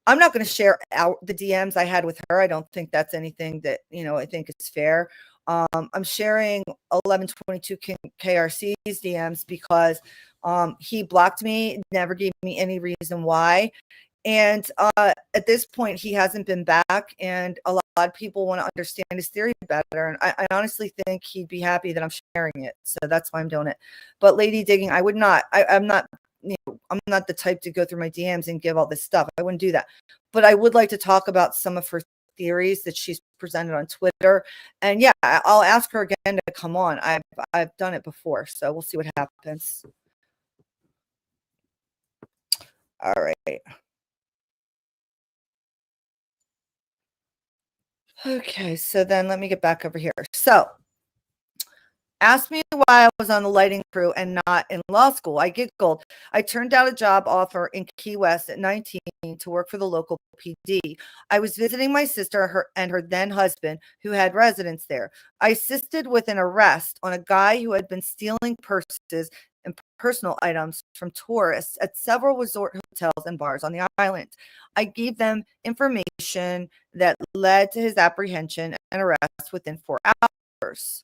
S1: I'm not going to share out the DMs I had with her. I don't think that's anything that, I think is fair. I'm sharing 1122 KRC's DMs because he blocked me, never gave me any reason why. And at this point, he hasn't been back, and a lot of people want to understand his theory better. And I honestly think he'd be happy that I'm sharing it. So that's why I'm doing it. But lady digging, I would not. I'm not. I'm not the type to go through my DMs and give all this stuff. I wouldn't do that. But I would like to talk about some of her theories that she's presented on Twitter. And yeah, I'll ask her again to come on. I've done it before, so we'll see what happens. All right. Okay, so then let me get back over here. So asked me why I was on the lighting crew and not in law school. I giggled. I turned down a job offer in Key West at 19 to work for the local PD. I was visiting my sister and her then husband, who had residence there. I assisted with an arrest on a guy who had been stealing purses and personal items from tourists at several resort hotels and bars on the island. I gave them information that led to his apprehension and arrest within 4 hours.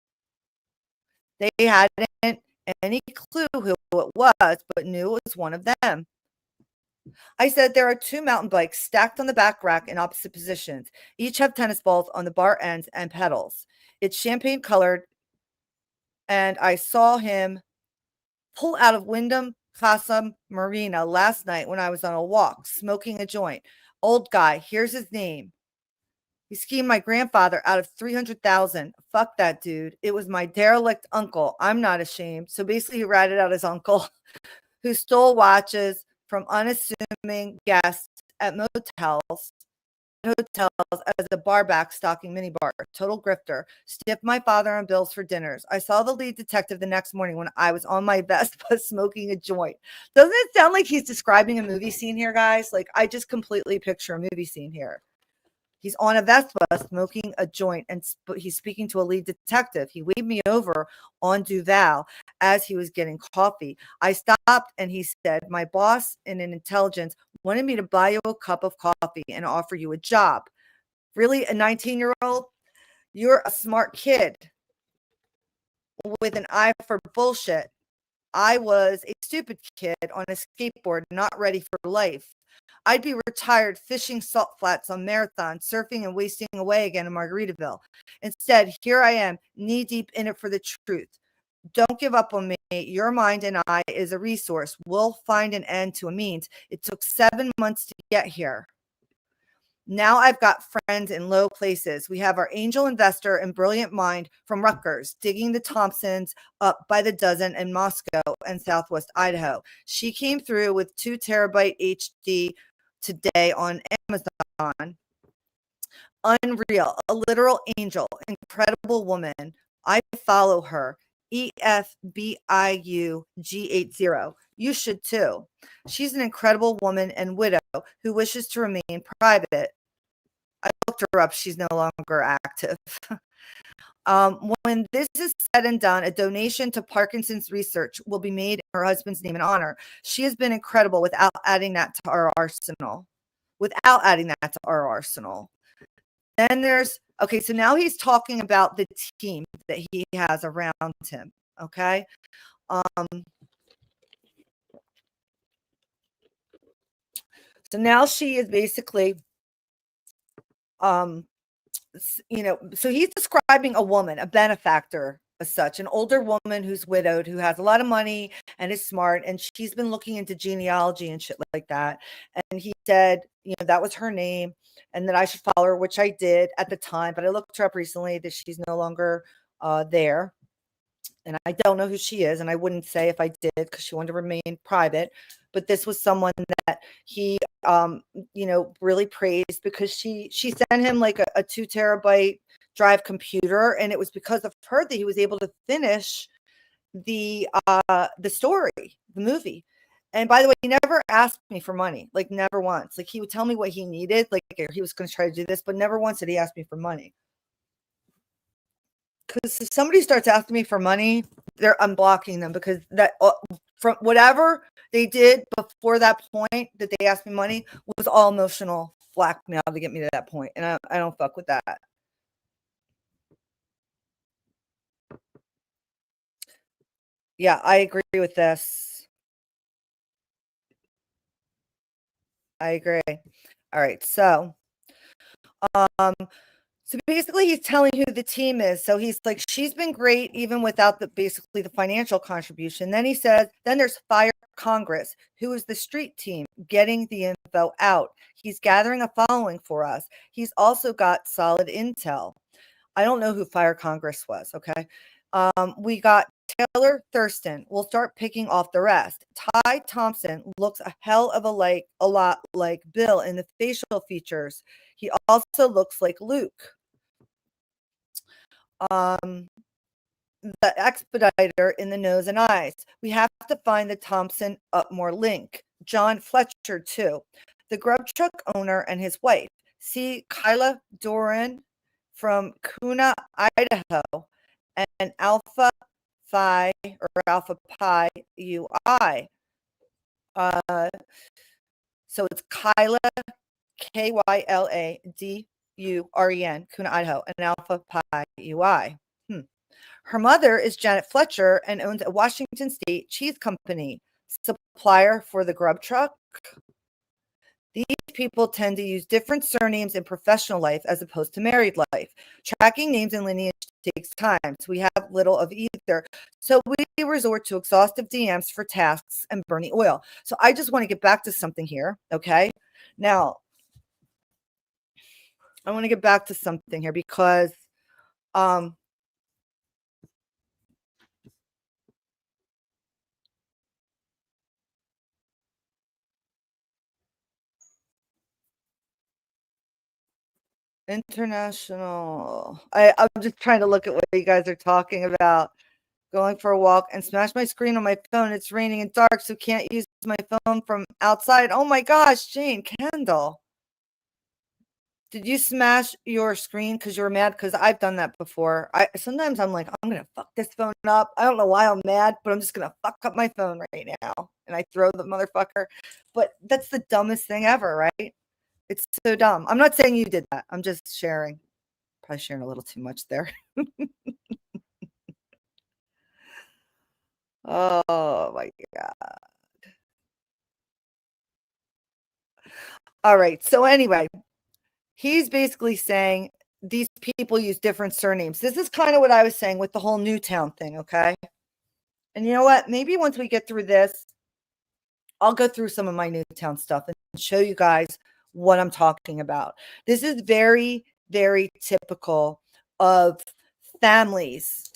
S1: They hadn't any clue who it was, but knew it was one of them. I said there are 2 mountain bikes stacked on the back rack in opposite positions. Each have tennis balls on the bar ends and pedals. It's champagne colored, and I saw him pull out of Wyndham Casa Marina last night when I was on a walk, smoking a joint. Old guy, here's his name. He schemed my grandfather out of $300,000. Fuck that dude. It was my derelict uncle. I'm not ashamed. So basically, he ratted out his uncle who stole watches from unassuming guests at hotels as a barback stalking minibar. Total grifter. Stiffed my father on bills for dinners. I saw the lead detective the next morning when I was on my Vespa smoking a joint. Doesn't it sound like he's describing a movie scene here, guys? Like, I just completely picture a movie scene here. He's on a Vespa smoking a joint, and he's speaking to a lead detective. He waved me over on Duval as he was getting coffee. I stopped, and he said, my boss in an intelligence wanted me to buy you a cup of coffee and offer you a job. Really, a 19-year-old? You're a smart kid with an eye for bullshit. I was a stupid kid on a skateboard, not ready for life. I'd be retired fishing salt flats on Marathon, surfing and wasting away again in Margaritaville. Instead, here I am, knee deep in it for the truth. Don't give up on me. Your mind and I is a resource. We'll find an end to a means. It took 7 months to get here. Now I've got friends in low places. We have our angel investor and brilliant mind from Rutgers digging the Thompsons up by the dozen in Moscow and Southwest Idaho. She came through with 2 terabyte HD today on Amazon. Unreal, a literal angel, incredible woman. I follow her. EFBIUG80. You should too. She's an incredible woman and widow who wishes to remain private. I looked her up. She's no longer active. When this is said and done, a donation to Parkinson's research will be made in her husband's name and honor. She has been incredible without adding that to our arsenal. Then there's, okay, so now he's talking about the team that he has around him, okay? So now she is basically, so he's describing a woman, a benefactor as such, an older woman who's widowed, who has a lot of money and is smart, and she's been looking into genealogy and shit like that. And he said, that was her name, and that I should follow her, which I did at the time, but I looked her up recently that she's no longer there. And I don't know who she is, and I wouldn't say if I did because she wanted to remain private. But this was someone that he, really praised because she sent him like a 2 terabyte drive computer, and it was because of her that he was able to finish the story, the movie. And by the way, he never asked me for money, like never once. Like he would tell me what he needed, like he was going to try to do this, but never once did he ask me for money. Because if somebody starts asking me for money, I'm blocking them, because that from whatever they did before that point that they asked me money was all emotional blackmail to get me to that point, and I don't fuck with that. Yeah, I agree with this. I agree. All right, so basically he's telling who the team is. So he's like, she's been great even without basically the financial contribution. Then he says, then there's Fire Congress, who is the street team getting the info out. He's gathering a following for us. He's also got solid intel. I don't know who Fire Congress was, okay? We got Taylor Thurston. We'll start picking off the rest. Ty Thompson looks a hell of a lot like Bill in the facial features. He also looks like Luke. The expediter in the nose and eyes. We have to find the Thompson Upmore link. John Fletcher, too. The grub truck owner and his wife. See Kyla Doran from Kuna, Idaho, and Alpha Phi or Alpha Pi UI. So it's Kyla, KYLADUREN, Kuna, Idaho, and Alpha Pi UI. Her mother is Janet Fletcher and owns a Washington State cheese company, supplier for the grub truck. These people tend to use different surnames in professional life as opposed to married life. Tracking names and lineage takes time, so we have little of either. So we resort to exhaustive DMs for tasks and burning oil. So I just want to get back to something here, okay? Now, I want to get back to something here because international. I'm just trying to look at what you guys are talking about. Going for a walk and smash my screen on my phone. It's raining and dark, so can't use my phone from outside. Oh my gosh, Jane Kendall. Did you smash your screen because you were mad? Because I've done that before. Sometimes I'm like, I'm gonna fuck this phone up. I don't know why I'm mad, but I'm just gonna fuck up my phone right now. And I throw the motherfucker. But that's the dumbest thing ever, right? It's so dumb. I'm not saying you did that. I'm just sharing. Probably sharing a little too much there. Oh my God. All right. So anyway, he's basically saying these people use different surnames. This is kind of what I was saying with the whole Newtown thing, okay? And you know what? Maybe once we get through this, I'll go through some of my Newtown stuff and show you guys what I'm talking about. This is very, very typical of families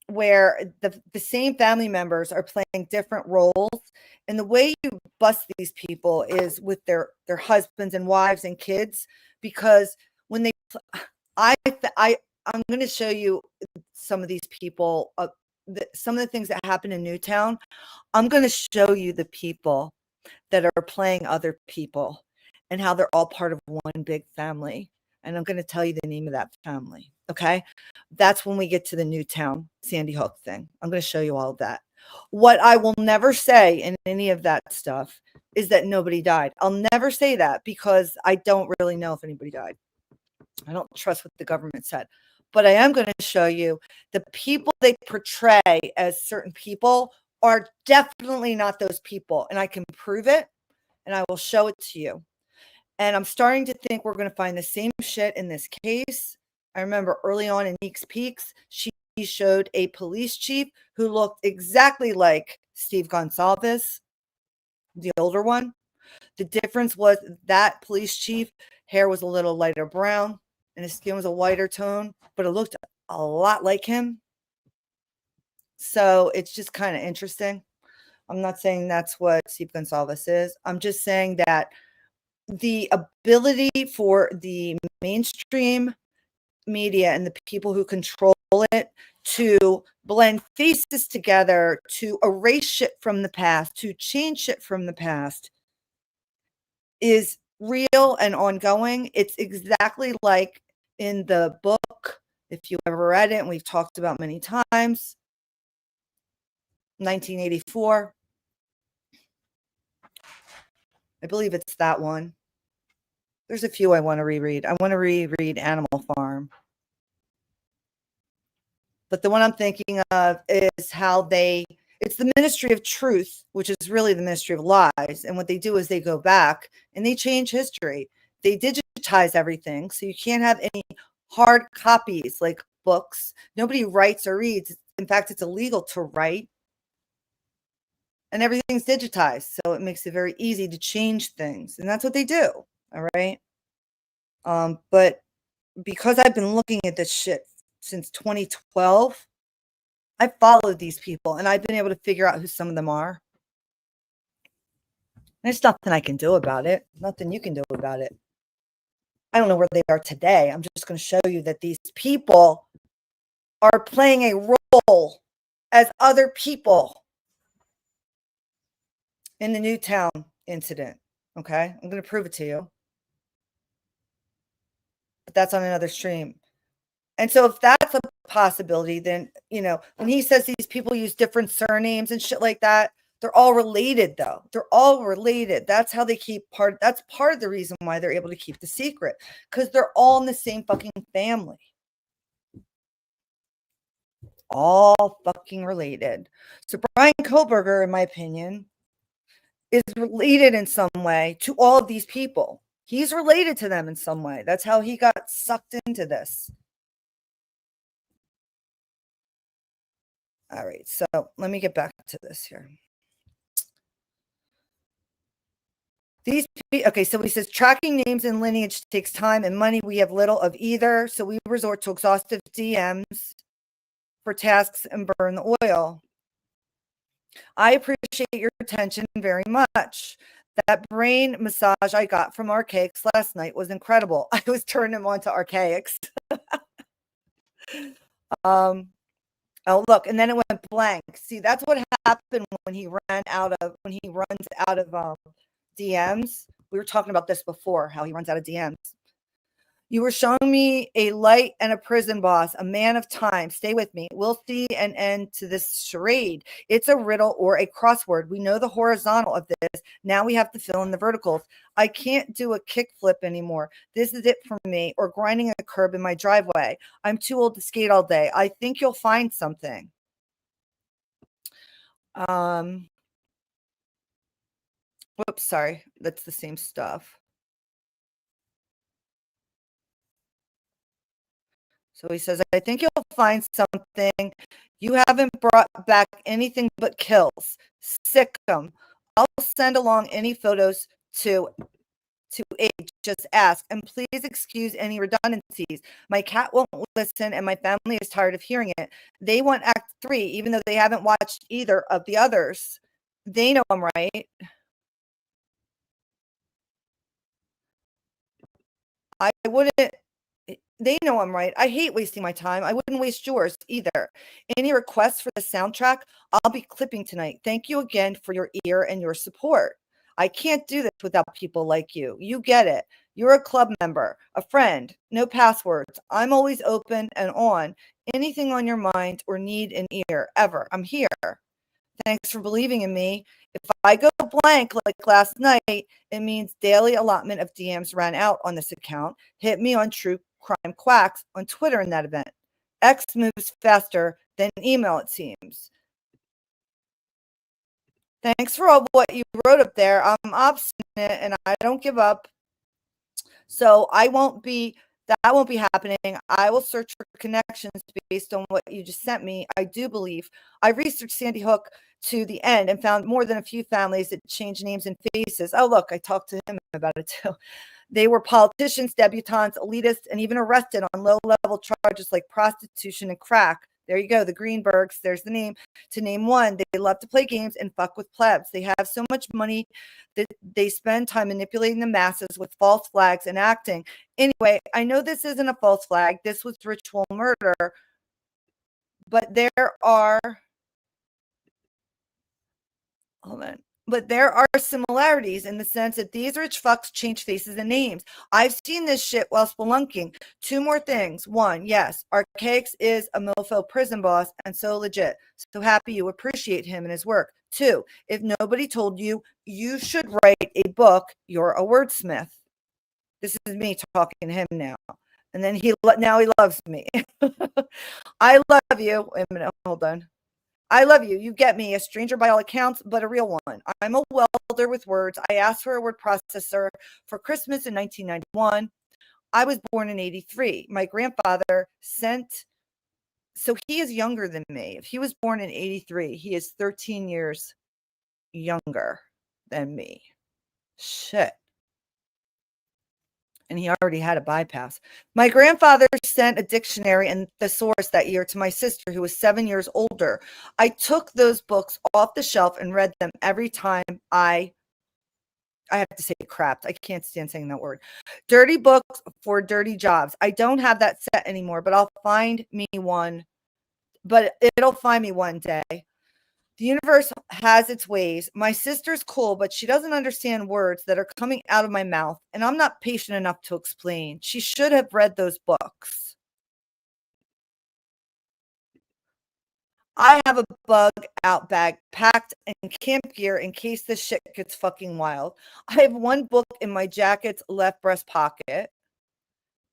S1: where the same family members are playing different roles. And the way you bust these people is with their husbands and wives and kids, because when they I'm going to show you some of these people, some of the things that happen in Newtown. I'm going to show you the people that are playing other people and how they're all part of one big family. And I'm going to tell you the name of that family. Okay. That's when we get to the Newtown Sandy Hook thing. I'm going to show you all of that. What I will never say in any of that stuff is that nobody died. I'll never say that because I don't really know if anybody died. I don't trust what the government said. But I am going to show you the people they portray as certain people are definitely not those people. And I can prove it and I will show it to you. And I'm starting to think we're going to find the same shit in this case. I remember early on in Meeks Peaks, she showed a police chief who looked exactly like Steve Gonsalves, the older one. The difference was that police chief hair was a little lighter brown and his skin was a whiter tone, but it looked a lot like him. So it's just kind of interesting. I'm not saying that's what Steve Gonsalves is. I'm just saying that the ability for the mainstream media and the people who control it to blend faces together, to erase shit from the past, to change shit from the past is real and ongoing. It's exactly like in the book, if you ever read it, and we've talked about many times, 1984. I believe it's that one. There's a few I want to reread. I want to reread Animal Farm. But the one I'm thinking of is how it's the Ministry of Truth, which is really the Ministry of Lies. And what they do is they go back and they change history. They digitize everything. So you can't have any hard copies like books. Nobody writes or reads. In fact, it's illegal to write. and everything's digitized. So it makes it very easy to change things. And that's what they do. All right. But because I've been looking at this shit since 2012, I followed these people and I've been able to figure out who some of them are. There's nothing I can do about it. Nothing you can do about it. I don't know where they are today. I'm just going to show you that these people are playing a role as other people in the Newtown incident. Okay. I'm going to prove it to you. But that's on another stream. And so if that's a possibility, then, when he says these people use different surnames and shit like that, they're all related though. They're all related. That's how they that's part of the reason why they're able to keep the secret, because they're all in the same fucking family. All fucking related. So Bryan Kohberger, in my opinion, is related in some way to all of these people. He's related to them in some way. That's how he got sucked into this. All right, so let me get back to this here. Okay, so he says tracking names and lineage takes time and money. We have little of either, so we resort to exhaustive DMs for tasks and burn the oil. I appreciate your attention very much. That brain massage I got from Archaics last night was incredible. I was turning him on to Archaics. Oh, look, and then it went blank. See, that's what happened when he runs out of DMs. We were talking about this before, how he runs out of DMs. You were showing me a light and a prison boss, a man of time. Stay with me. We'll see an end to this charade. It's a riddle or a crossword. We know the horizontal of this. Now we have to fill in the verticals. I can't do a kickflip anymore. This is it for me, or grinding a curb in my driveway. I'm too old to skate all day. I think you'll find something. Whoops, sorry. That's the same stuff. So he says, I think you'll find something. You haven't brought back anything but kills. Sick 'em. I'll send along any photos to H. Just ask. And please excuse any redundancies. My cat won't listen and my family is tired of hearing it. They want Act 3, even though they haven't watched either of the others. They know I'm right. I wouldn't. They know I'm right. I hate wasting my time. I wouldn't waste yours either. Any requests for the soundtrack? I'll be clipping tonight. Thank you again for your ear and your support. I can't do this without people like you. You get it. You're a club member, a friend, no passwords. I'm always open and on. Anything on your mind or need an ear, ever. I'm here. Thanks for believing in me. If I go blank like last night, it means daily allotment of DMs ran out on this account. Hit me on True Crime Quacks on Twitter in that event. X moves faster than email, it seems. Thanks for all what you wrote up there. I'm obstinate and I don't give up. So that won't be happening. I will search for connections based on what you just sent me. I do believe I researched Sandy Hook to the end and found more than a few families that changed names and faces. Oh, look, I talked to him about it too. They were politicians, debutantes, elitists, and even arrested on low-level charges like prostitution and crack. There you go, the Greenbergs. There's the name. To name one, they love to play games and fuck with plebs. They have so much money that they spend time manipulating the masses with false flags and acting. Anyway, I know this isn't a false flag. This was ritual murder. But there are similarities in the sense that these rich fucks change faces and names. I've seen this shit while spelunking. Two more things. One, yes, Archaics is a mofo prison boss and so legit. So happy you appreciate him and his work. Two, if nobody told you, you should write a book. You're a wordsmith. This is me talking to him now. And then now he loves me. I love you. Wait a minute. Hold on. I love you. You get me. A stranger by all accounts, but a real one. I'm a welder with words. I asked for a word processor for Christmas in 1991. I was born in 83. My grandfather so he is younger than me. If he was born in 83, he is 13 years younger than me. Shit. And he already had a bypass. My grandfather sent a dictionary and thesaurus that year to my sister, who was 7 years older. I took those books off the shelf and read them every time I have to say crapped. I can't stand saying that word. Dirty books for dirty jobs. I don't have that set anymore, but I'll find me one. But it'll find me one day. The universe has its ways. My sister's cool, but she doesn't understand words that are coming out of my mouth, and I'm not patient enough to explain. She should have read those books. I have a bug out bag packed in camp gear in case this shit gets fucking wild. I have one book in my jacket's left breast pocket.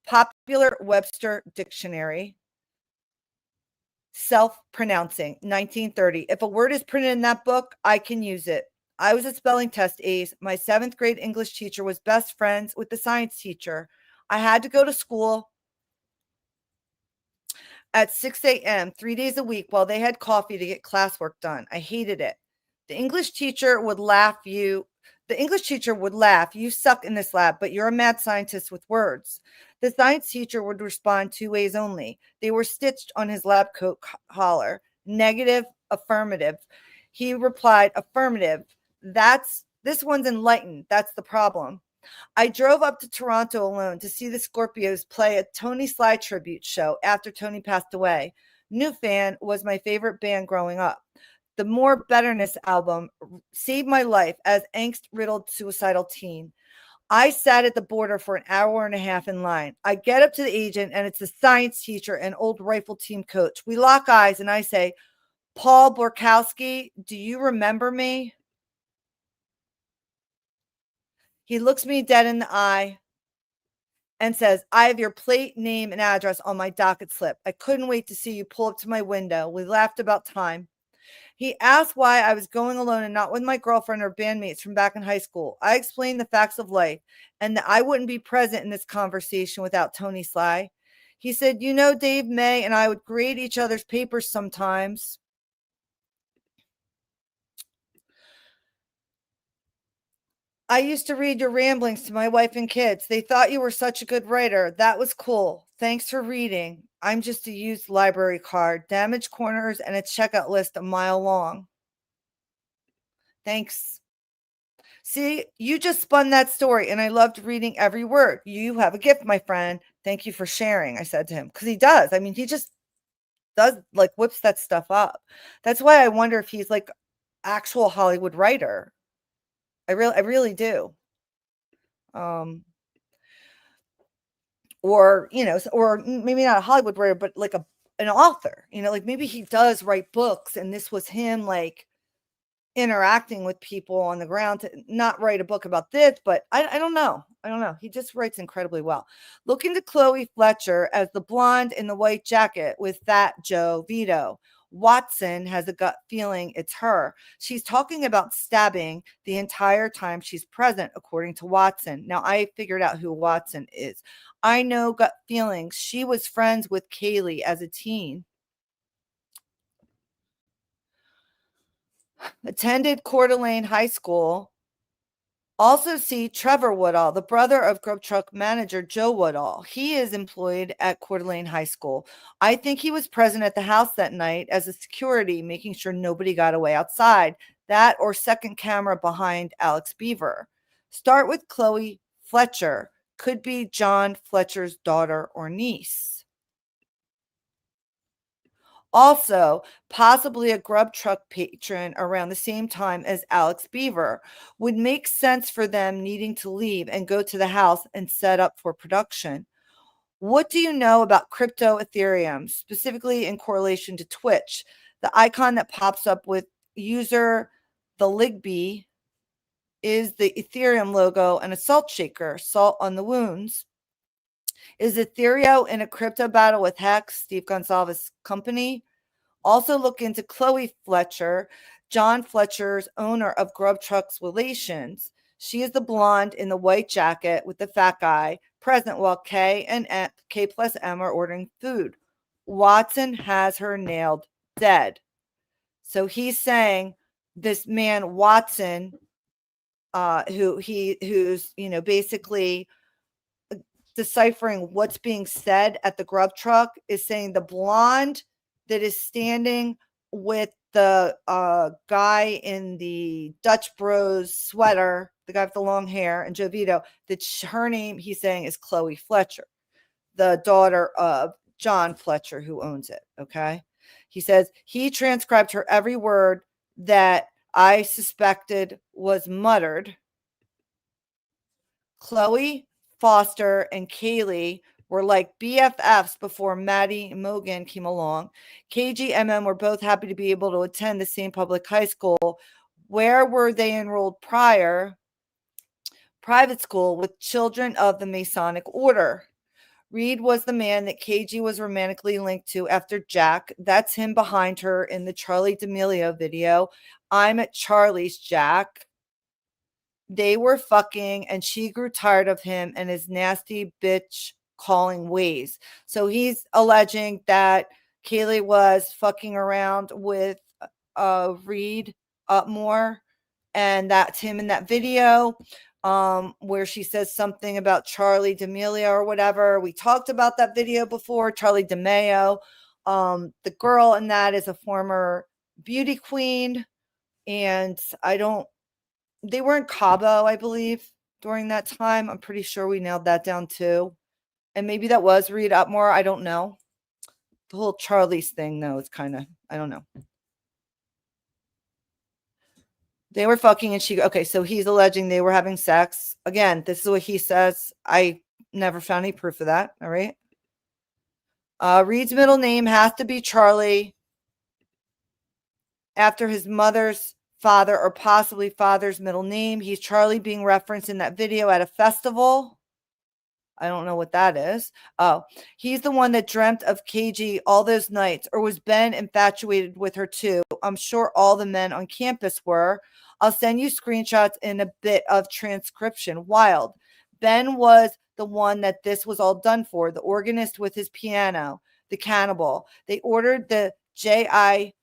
S1: Popular Webster Dictionary. Self-pronouncing, 1930. If a word is printed in that book, I can use it. I was a spelling test ace. My 7th grade English teacher was best friends with the science teacher. I had to go to school at 6 a.m. 3 days a week while they had coffee to get classwork done. I hated it. The English teacher would laugh. You suck in this lab, but you're a mad scientist with words. The science teacher would respond 2 ways only. They were stitched on his lab coat collar. Negative, affirmative. He replied, affirmative. This one's enlightened. That's the problem. I drove up to Toronto alone to see the Scorpios play a Tony Sly tribute show after Tony passed away. New Fan was my favorite band growing up. The More Betterness album saved my life as angst-riddled suicidal teen. I sat at the border for an hour and a half in line. I get up to the agent, and it's the science teacher and old rifle team coach. We lock eyes, and I say, Paul Borkowski, do you remember me? He looks me dead in the eye and says, I have your plate, name, and address on my docket slip. I couldn't wait to see you pull up to my window. We laughed about time. He asked why I was going alone and not with my girlfriend or bandmates from back in high school. I explained the facts of life and that I wouldn't be present in this conversation without Tony Sly. He said, you know, Dave May and I would grade each other's papers sometimes. I used to read your ramblings to my wife and kids. They thought you were such a good writer. That was cool. Thanks for reading. I'm just a used library card, damaged corners, and a checkout list a mile long. Thanks. See, you just spun that story, and I loved reading every word. You have a gift, my friend. Thank you for sharing, I said to him. Because he does. I mean, he just does, like, whips that stuff up. That's why I wonder if he's, like, actual Hollywood writer. I really do. Or, you know, or maybe not a Hollywood writer, but like an author, you know, like maybe he does write books and this was him like interacting with people on the ground to not write a book about this, but I don't know. I don't know. He just writes incredibly well. Look into Chloe Fletcher as the blonde in the white jacket with Fat Joe Vito. Watson has a gut feeling it's her. She's talking about stabbing the entire time she's present, according to Watson. Now, I figured out who Watson is. I know gut feelings. She was friends with Kaylee as a teen. Attended Coeur d'Alene High School. Also see Trevor Woodall, the brother of Grub Truck manager Joe Woodall. He is employed at Coeur d'Alene High School. I think he was present at the house that night as a security, making sure nobody got away outside. That or second camera behind Alex Beaver. Start with Chloe Fletcher. Could be John Fletcher's daughter or niece. Also, possibly a Grub Truck patron around the same time as Alex Beaver. Would make sense for them needing to leave and go to the house and set up for production. What do you know about crypto Ethereum, specifically in correlation to Twitch? The icon that pops up with user the Ligby is the Ethereum logo and a salt shaker, salt on the wounds. Is Ethereum in a crypto battle with Hex, Steve Gonsalves' company? Also look into Chloe Fletcher, John Fletcher's owner of Grub Truck's Relations. She is the blonde in the white jacket with the fat guy present while K plus M are ordering food. Watson has her nailed dead. So he's saying this man Watson, who's basically deciphering what's being said at the grub truck, is saying the blonde that is standing with the guy in the Dutch Bros sweater, the guy with the long hair, and Jovito, that her name, he's saying, is Chloe Fletcher, the daughter of John Fletcher, who owns it. Okay. He says he transcribed her every word that I suspected was muttered. Chloe, Foster, and Kaylee were like BFFs before Maddie Mogan came along. KG and MM were both happy to be able to attend the same public high school. Where were they enrolled prior? Private school with children of the Masonic Order. Reed was the man that KG was romantically linked to after Jack. That's him behind her in the Charli D'Amelio video. I'm at Charlie's, Jack. They were fucking, and she grew tired of him and his nasty bitch calling ways. So he's alleging that Kaylee was fucking around with Reed Upmore, and that's him in that video where she says something about Charli D'Amelio or whatever. We talked about that video before, Charli D'Amelio. The girl in that is a former beauty queen, and they were in Cabo, I believe, during that time. I'm pretty sure we nailed that down too. And maybe that was Reed Upmore. I don't know. The whole Charlie's thing, though, is kind of, I don't know. They were fucking and okay, so he's alleging they were having sex. Again, this is what he says. I never found any proof of that. All right. Reed's middle name has to be Charlie after his mother's father or possibly father's middle name. He's Charlie being referenced in that video at a festival. I don't know what that is. Oh, he's the one that dreamt of KG all those nights, or was Ben infatuated with her too? I'm sure all the men on campus were. I'll send you screenshots in a bit of transcription. Wild. Ben was the one that this was all done for, the organist with his piano, the cannibal. They ordered the JITB,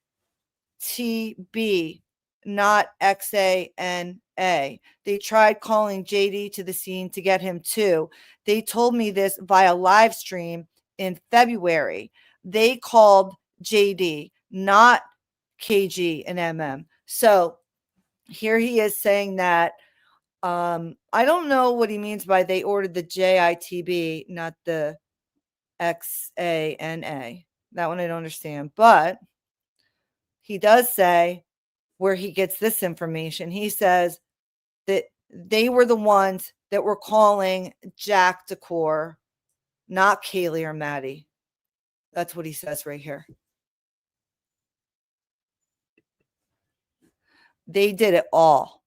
S1: not XANA. They tried calling JD to the scene to get him too. They told me this via live stream in February. They called JD, not KG and MM. So here he is saying that. I don't know what he means by they ordered the JITB, not the XANA. That one I don't understand. But he does say where he gets this information. He says that they were the ones that were calling Jack Decor, not Kaylee or Maddie. That's what he says right here. They did it all.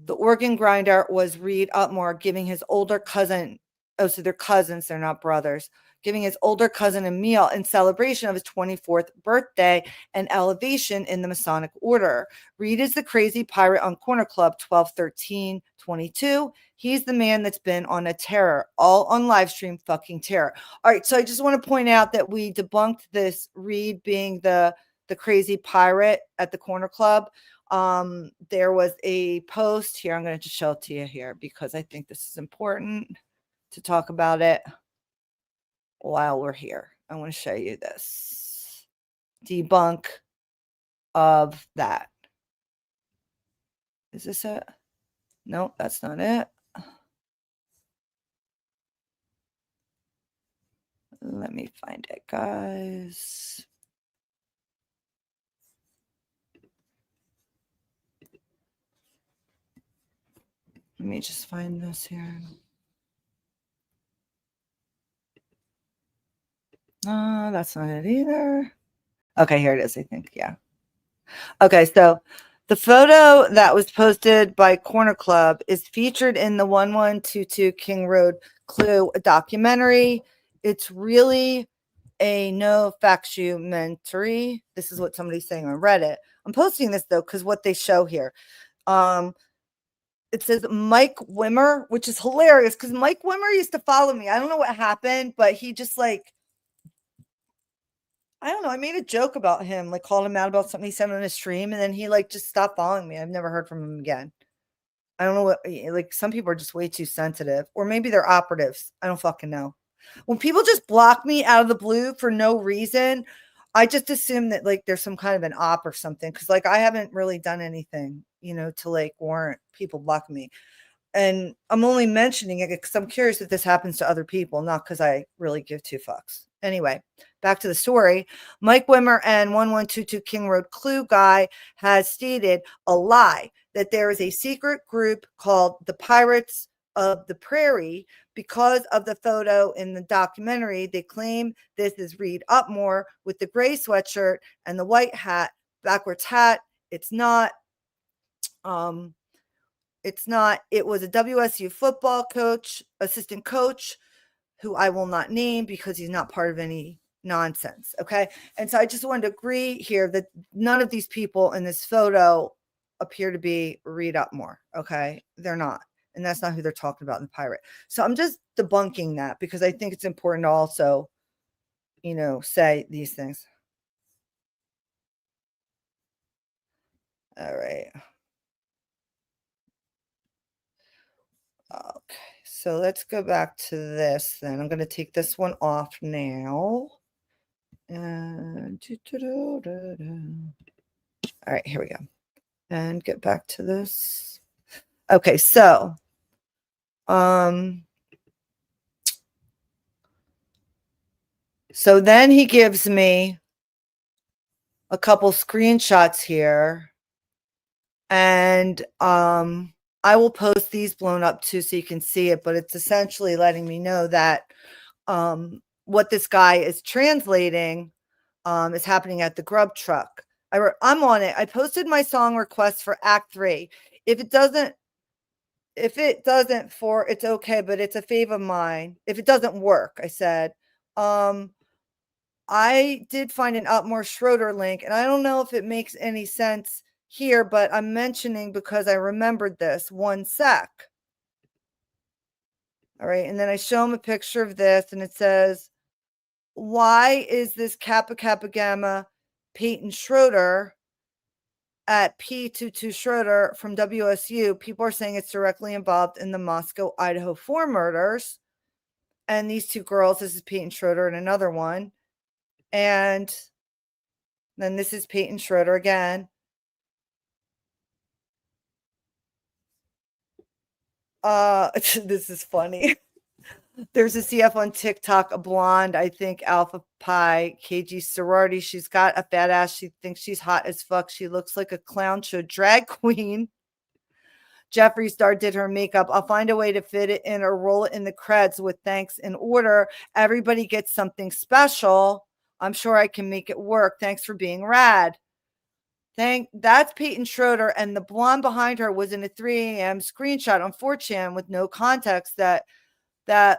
S1: The organ grinder was Reed Upmore giving his older cousin, so they're cousins, they're not brothers, giving his older cousin a meal in celebration of his 24th birthday and elevation in the Masonic Order. Reed is the crazy pirate on Corner Club 12/13/22. He's the man that's been on a terror, all on live stream fucking terror. All right, so I just want to point out that we debunked this Reed being the crazy pirate at the Corner Club. There was a post here. I'm going to just show it to you here because I think this is important to talk about it while we're here. I want to show you this debunk of that. Is this it? No, that's not it. Let me find it, guys. Let me just find this here. No, that's not it either. Okay, here it is, I think. Yeah. Okay, so the photo that was posted by Corner Club is featured in the 1122 King Road Clue documentary. It's really a no factumentary. This is what somebody's saying on Reddit. I'm posting this though because what they show here. It says Mike Wimmer, which is hilarious because Mike Wimmer used to follow me. I don't know what happened, but he just like I don't know. I made a joke about him, like called him out about something he said on a stream, and then he like just stopped following me. I've never heard from him again. I don't know what like some people are just way too sensitive, or maybe they're operatives. I don't fucking know. When people just block me out of the blue for no reason, I just assume that like there's some kind of an op or something. Cause like I haven't really done anything, to like warrant people blocking me. And I'm only mentioning it because I'm curious if this happens to other people, not because I really give two fucks. Anyway, back to the story. Mike Wimmer and 1122 King Road Clue guy has stated a lie that there is a secret group called the Pirates of the Prairie because of the photo in the documentary. They claim this is Reed Upmore with the gray sweatshirt and the white hat, backwards hat. It's not. Um, it's not. It was a WSU football coach, assistant coach, who I will not name because he's not part of any nonsense. Okay. And so I just wanted to agree here that none of these people in this photo appear to be Reed Upmore. Okay. They're not. And that's not who they're talking about in the pirate. So I'm just debunking that because I think it's important to also, say these things. All right. Okay, so let's go back to this then. I'm going to take this one off now. And all right, here we go. And get back to this. Okay, so then he gives me a couple screenshots here, and I will post these blown up too so you can see it, but it's essentially letting me know that what this guy is translating is happening at the grub truck. I'm on it. I posted my song request for Act 3. If it doesn't, it's okay, but it's a fave of mine. If it doesn't work, I said, I did find an Upmore Schroeder link, and I don't know if it makes any sense here, but I'm mentioning because I remembered this. One sec. All right. And then I show him a picture of this, and it says, why is this Kappa Kappa Gamma Peyton Schroeder at P22 Schroeder from WSU? People are saying it's directly involved in the Moscow, Idaho 4 murders. And these two girls, this is Peyton Schroeder and another one. And then this is Peyton Schroeder again. This is funny. There's a CF on TikTok, a blonde, I think Alpha Pi, KG sorority. She's got a fat ass. She thinks she's hot as fuck. She looks like a clown show drag queen. Jeffree Star did her makeup. I'll find a way to fit it in or roll it in the creds with thanks in order. Everybody gets something special. I'm sure I can make it work. Thanks for being rad. That's Peyton Schroeder, and the blonde behind her was in a 3 a.m. screenshot on 4chan with no context that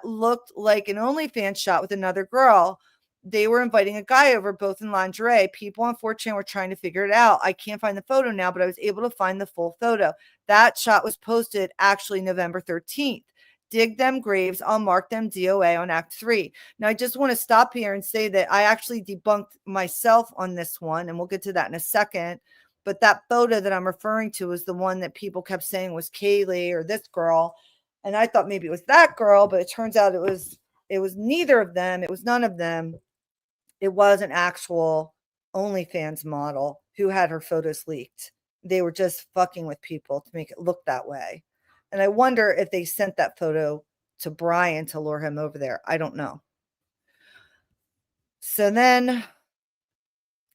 S1: looked like an OnlyFans shot with another girl. They were inviting a guy over, both in lingerie. People on 4chan were trying to figure it out. I can't find the photo now, but I was able to find the full photo. That shot was posted actually November 13th. Dig them graves. I'll mark them DOA on Act 3. Now, I just want to stop here and say that I actually debunked myself on this one, and we'll get to that in a second. But that photo that I'm referring to is the one that people kept saying was Kaylee or this girl. And I thought maybe it was that girl, but it turns out it was neither of them. It was none of them. It was an actual OnlyFans model who had her photos leaked. They were just fucking with people to make it look that way. And I wonder if they sent that photo to Brian to lure him over there. I don't know. So then,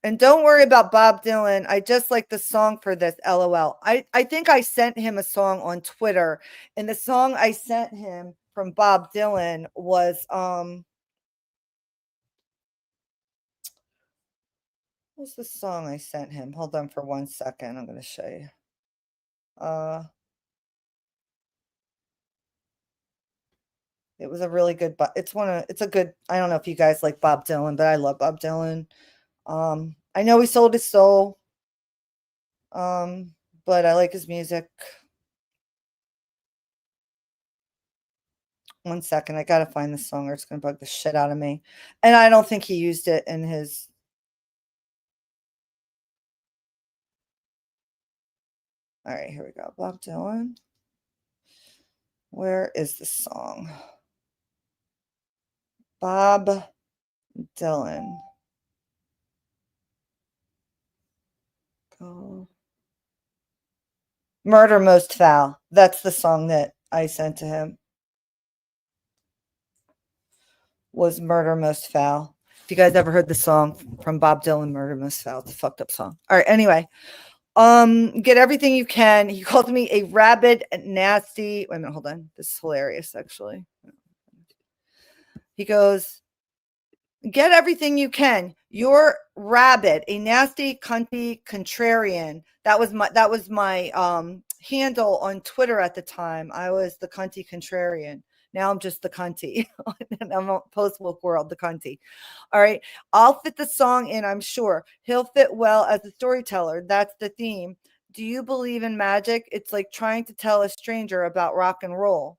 S1: and don't worry about Bob Dylan. I just like the song for this, LOL. I think I sent him a song on Twitter, and the song I sent him from Bob Dylan was what's the song I sent him? Hold on for 1 second. I'm going to show you. It was a really good, but it's a good, I don't know if you guys like Bob Dylan, but I love Bob Dylan. I know he sold his soul. But I like his music. 1 second. I got to find the song or it's going to bug the shit out of me. And I don't think he used it in his All right, here we go. Bob Dylan. Where is the song? Bob Dylan. Go. Murder Most Foul. That's the song that I sent to him. Was Murder Most Foul. If you guys ever heard the song from Bob Dylan, Murder Most Foul, it's a fucked up song. All right, anyway. Get everything you can. He called me a rabid, nasty. Wait a minute, hold on. This is hilarious, actually. He goes, get everything you can. You're rabid, a nasty, cunty, contrarian. That was my handle on Twitter at the time. I was the cunty contrarian. Now I'm just the cunty. I'm a post-woke world, the cunty. All right. I'll fit the song in, I'm sure. He'll fit well as a storyteller. That's the theme. Do you believe in magic? It's like trying to tell a stranger about rock and roll.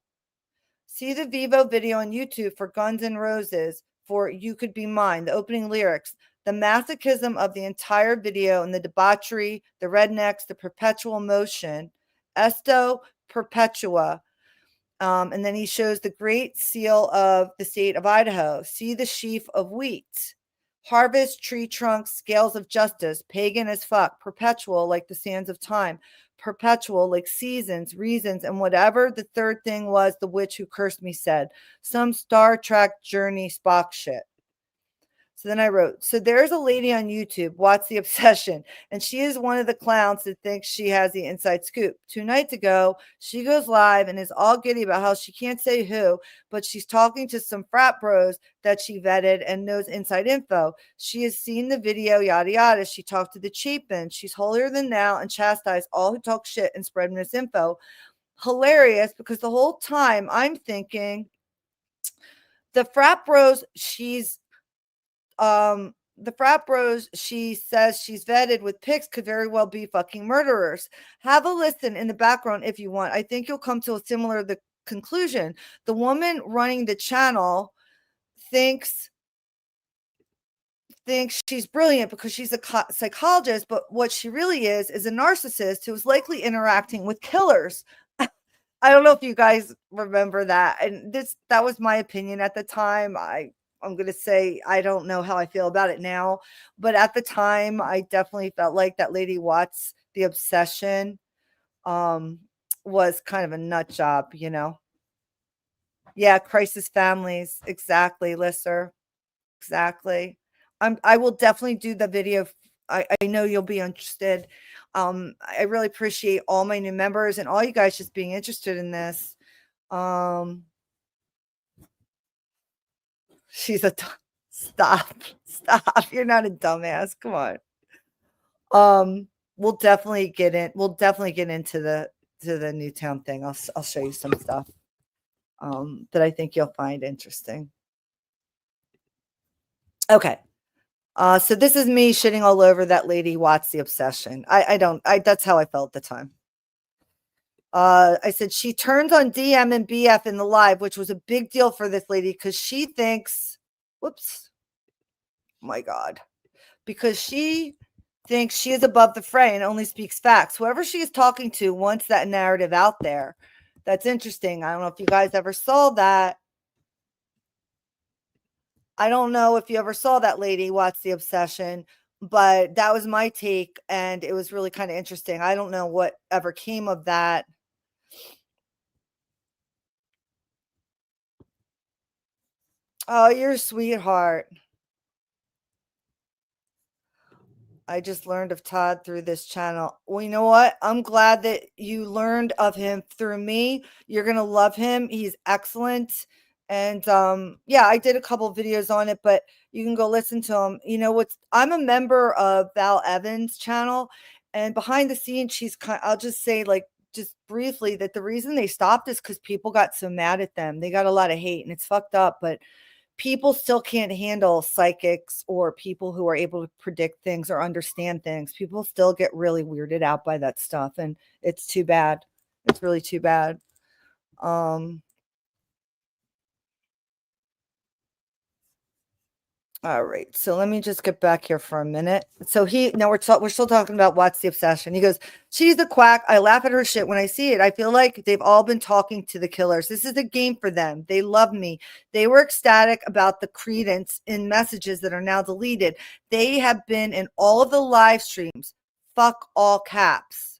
S1: See the Vivo video on YouTube for Guns N' Roses for You Could Be Mine, the opening lyrics, the masochism of the entire video and the debauchery, the rednecks, the perpetual motion, Esto Perpetua. And then he shows the great seal of the state of Idaho. See the sheaf of wheat. Harvest, tree trunks, scales of justice, pagan as fuck, perpetual like the sands of time, perpetual like seasons, reasons, and whatever the third thing was the witch who cursed me said. Some Star Trek journey Spock shit. So then I wrote, so there's a lady on YouTube, What's the Obsession? And she is one of the clowns that thinks she has the inside scoop. 2 nights ago, she goes live and is all giddy about how she can't say who, but she's talking to some frat bros that she vetted and knows inside info. She has seen the video, yada, yada. She talked to the Chapin. She's holier than thou and chastised all who talk shit and spread misinfo. Hilarious, because the whole time I'm thinking the frat bros the frat bros she says she's vetted with pics could very well be fucking murderers. Have a listen in the background if you want. I think you'll come to a similar conclusion. The woman running the channel thinks she's brilliant because she's a psychologist, but what she really is a narcissist who is likely interacting with killers. I don't know if you guys remember that, and that was my opinion at the time. I'm going to say I don't know how I feel about it now, but at the time, I definitely felt like that lady Watts, the obsession, was kind of a nut job, you know? Yeah, crisis families. Exactly, Lisser. Exactly. I will definitely do the video. I know you'll be interested. I really appreciate all my new members and all you guys just being interested in this. She's stop. You're not a dumbass. Come on. We'll definitely get into the Newtown thing. I'll show you some stuff that I think you'll find interesting. Okay. So this is me shitting all over that lady Watts the Obsession. That's how I felt at the time. I said she turns on DM and BF in the live, which was a big deal for this lady because she thinks, whoops, my God, because she thinks she is above the fray and only speaks facts. Whoever she is talking to wants that narrative out there. That's interesting. I don't know if you guys ever saw that. I don't know if you ever saw that lady, What's the Obsession, but that was my take, and it was really kind of interesting. I don't know what ever came of that. Oh, you're a sweetheart. I just learned of Todd through this channel. Well, you know what? I'm glad that you learned of him through me. You're going to love him. He's excellent. And yeah, I did a couple videos on it, but you can go listen to him. You know I'm a member of Val Evans' channel, and behind the scenes, I'll just say, like, just briefly, that the reason they stopped is because people got so mad at them. They got a lot of hate, and it's fucked up, but people still can't handle psychics or people who are able to predict things or understand things. People still get really weirded out by that stuff, and it's too bad. It's really too bad. All right, so let me just get back here for a minute. So we're still talking about what's the obsession. He goes, "She's a quack. I laugh at her shit when I see it. I feel like they've all been talking to the killers. This is a game for them. They love me. They were ecstatic about the credence in messages that are now deleted. They have been in all of the live streams. Fuck all caps."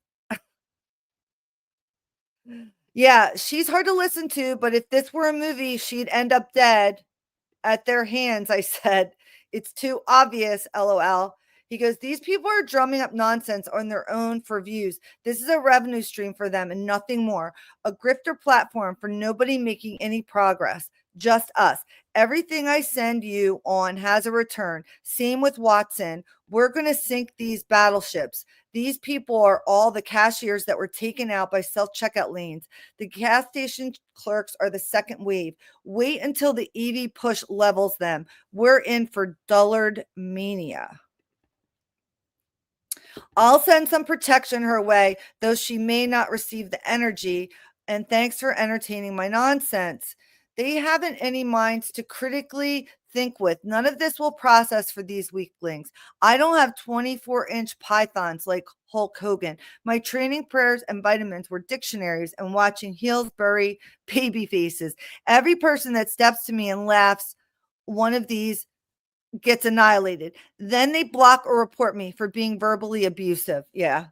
S1: Yeah, she's hard to listen to, but if this were a movie, she'd end up dead at their hands. I said, "It's too obvious, LOL." He goes, "These people are drumming up nonsense on their own for views. This is a revenue stream for them and nothing more. A grifter platform for nobody making any progress. Just us. Everything I send you on has a return. Same with Watson. We're going to sink these battleships. These people are all the cashiers that were taken out by self checkout lanes. The gas station clerks are the second wave. Wait until the EV push levels them. We're in for dullard mania. I'll send some protection her way, though she may not receive the energy. And thanks for entertaining my nonsense. They haven't any minds to critically think with. None of this will process for these weaklings. I don't have 24-inch pythons like Hulk Hogan. My training prayers and vitamins were dictionaries and watching heels bury baby faces. Every person that steps to me and laughs, one of these gets annihilated. Then they block or report me for being verbally abusive. Yeah,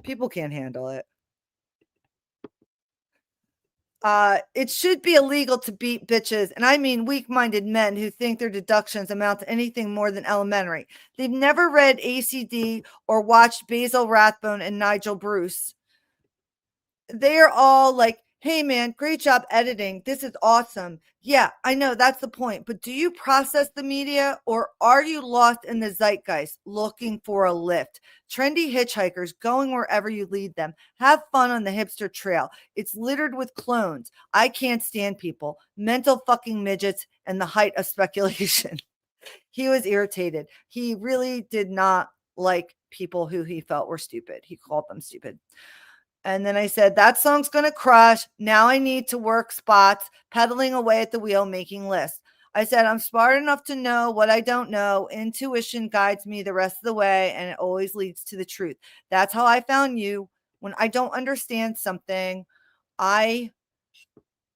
S1: people can't handle it. It should be illegal to beat bitches, and I mean weak-minded men who think their deductions amount to anything more than elementary. They've never read ACD or watched Basil Rathbone and Nigel Bruce. They are all like, "Hey man, great job editing. This is awesome." Yeah, I know that's the point. But do you process the media or are you lost in the zeitgeist looking for a lift? Trendy hitchhikers going wherever you lead them. Have fun on the hipster trail. It's littered with clones. I can't stand people, mental fucking midgets, and the height of speculation. He was irritated. He really did not like people who he felt were stupid. He called them stupid. And then I said, "That song's going to crush. Now I need to work spots, pedaling away at the wheel, making lists." I said, "I'm smart enough to know what I don't know. Intuition guides me the rest of the way, and it always leads to the truth. That's how I found you. When I don't understand something, I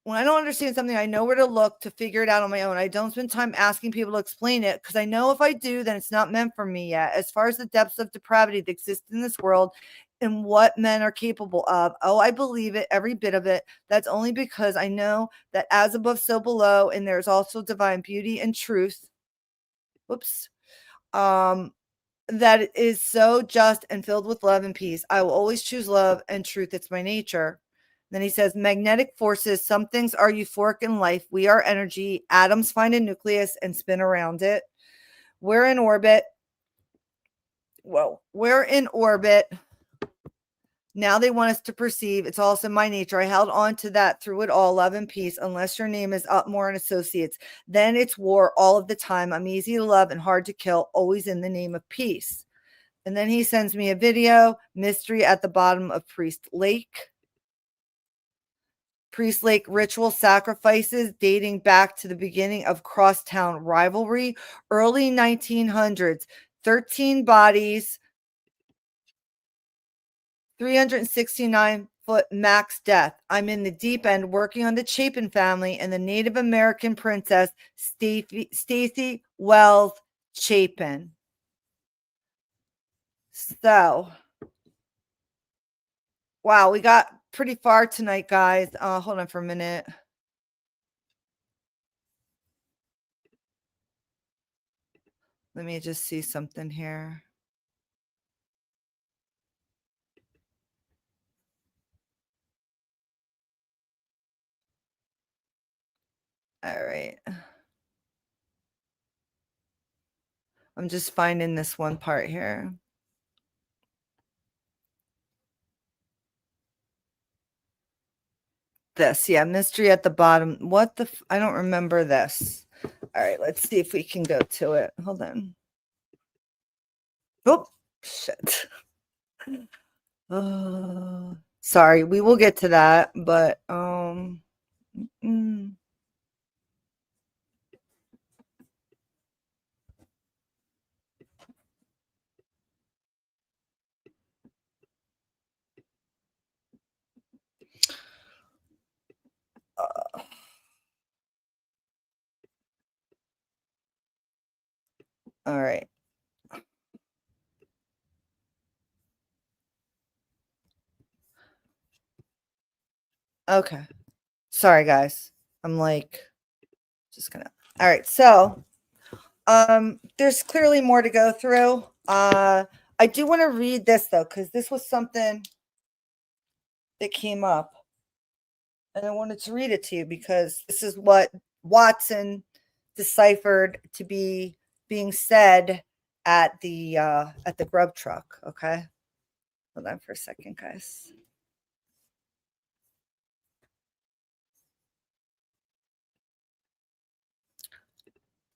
S1: when I don't understand something, I know where to look to figure it out on my own. I don't spend time asking people to explain it because I know if I do, then it's not meant for me yet. As far as the depths of depravity that exist in this world and what men are capable of, oh, I believe it, every bit of it. That's only because I know that as above, so below, and there's also divine beauty and truth. Whoops. Um, that is so just and filled with love and peace. I will always choose love and truth. It's my nature." Then he says, "Magnetic forces, some things are euphoric in life. We are energy. Atoms find a nucleus and spin around it. We're in orbit. Whoa, we're in orbit. Now they want us to perceive. It's also my nature. I held on to that through it all, love and peace, unless your name is Upmore and Associates. Then it's war all of the time. I'm easy to love and hard to kill, always in the name of peace." And then he sends me a video, mystery at the bottom of Priest Lake. Priest Lake ritual sacrifices dating back to the beginning of crosstown rivalry, early 1900s. 13 bodies, 369-foot max death. I'm in the deep end working on the Chapin family and the Native American princess Stacy Wells Chapin. So, wow, we got pretty far tonight, guys. Hold on for a minute. Let me just see something here. All right. I'm just finding this one part here. This, yeah, mystery at the bottom. What the? I don't remember this. All right, let's see if we can go to it. Hold on. Oh, shit. Oh, sorry. We will get to that, but mm, All right. Okay. Sorry, guys. I'm like, just gonna. All right. So, there's clearly more to go through. I do want to read this though, because this was something that came up, and I wanted to read it to you because this is what Watson deciphered to be being said at the grub truck. Okay. Hold on for a second, guys.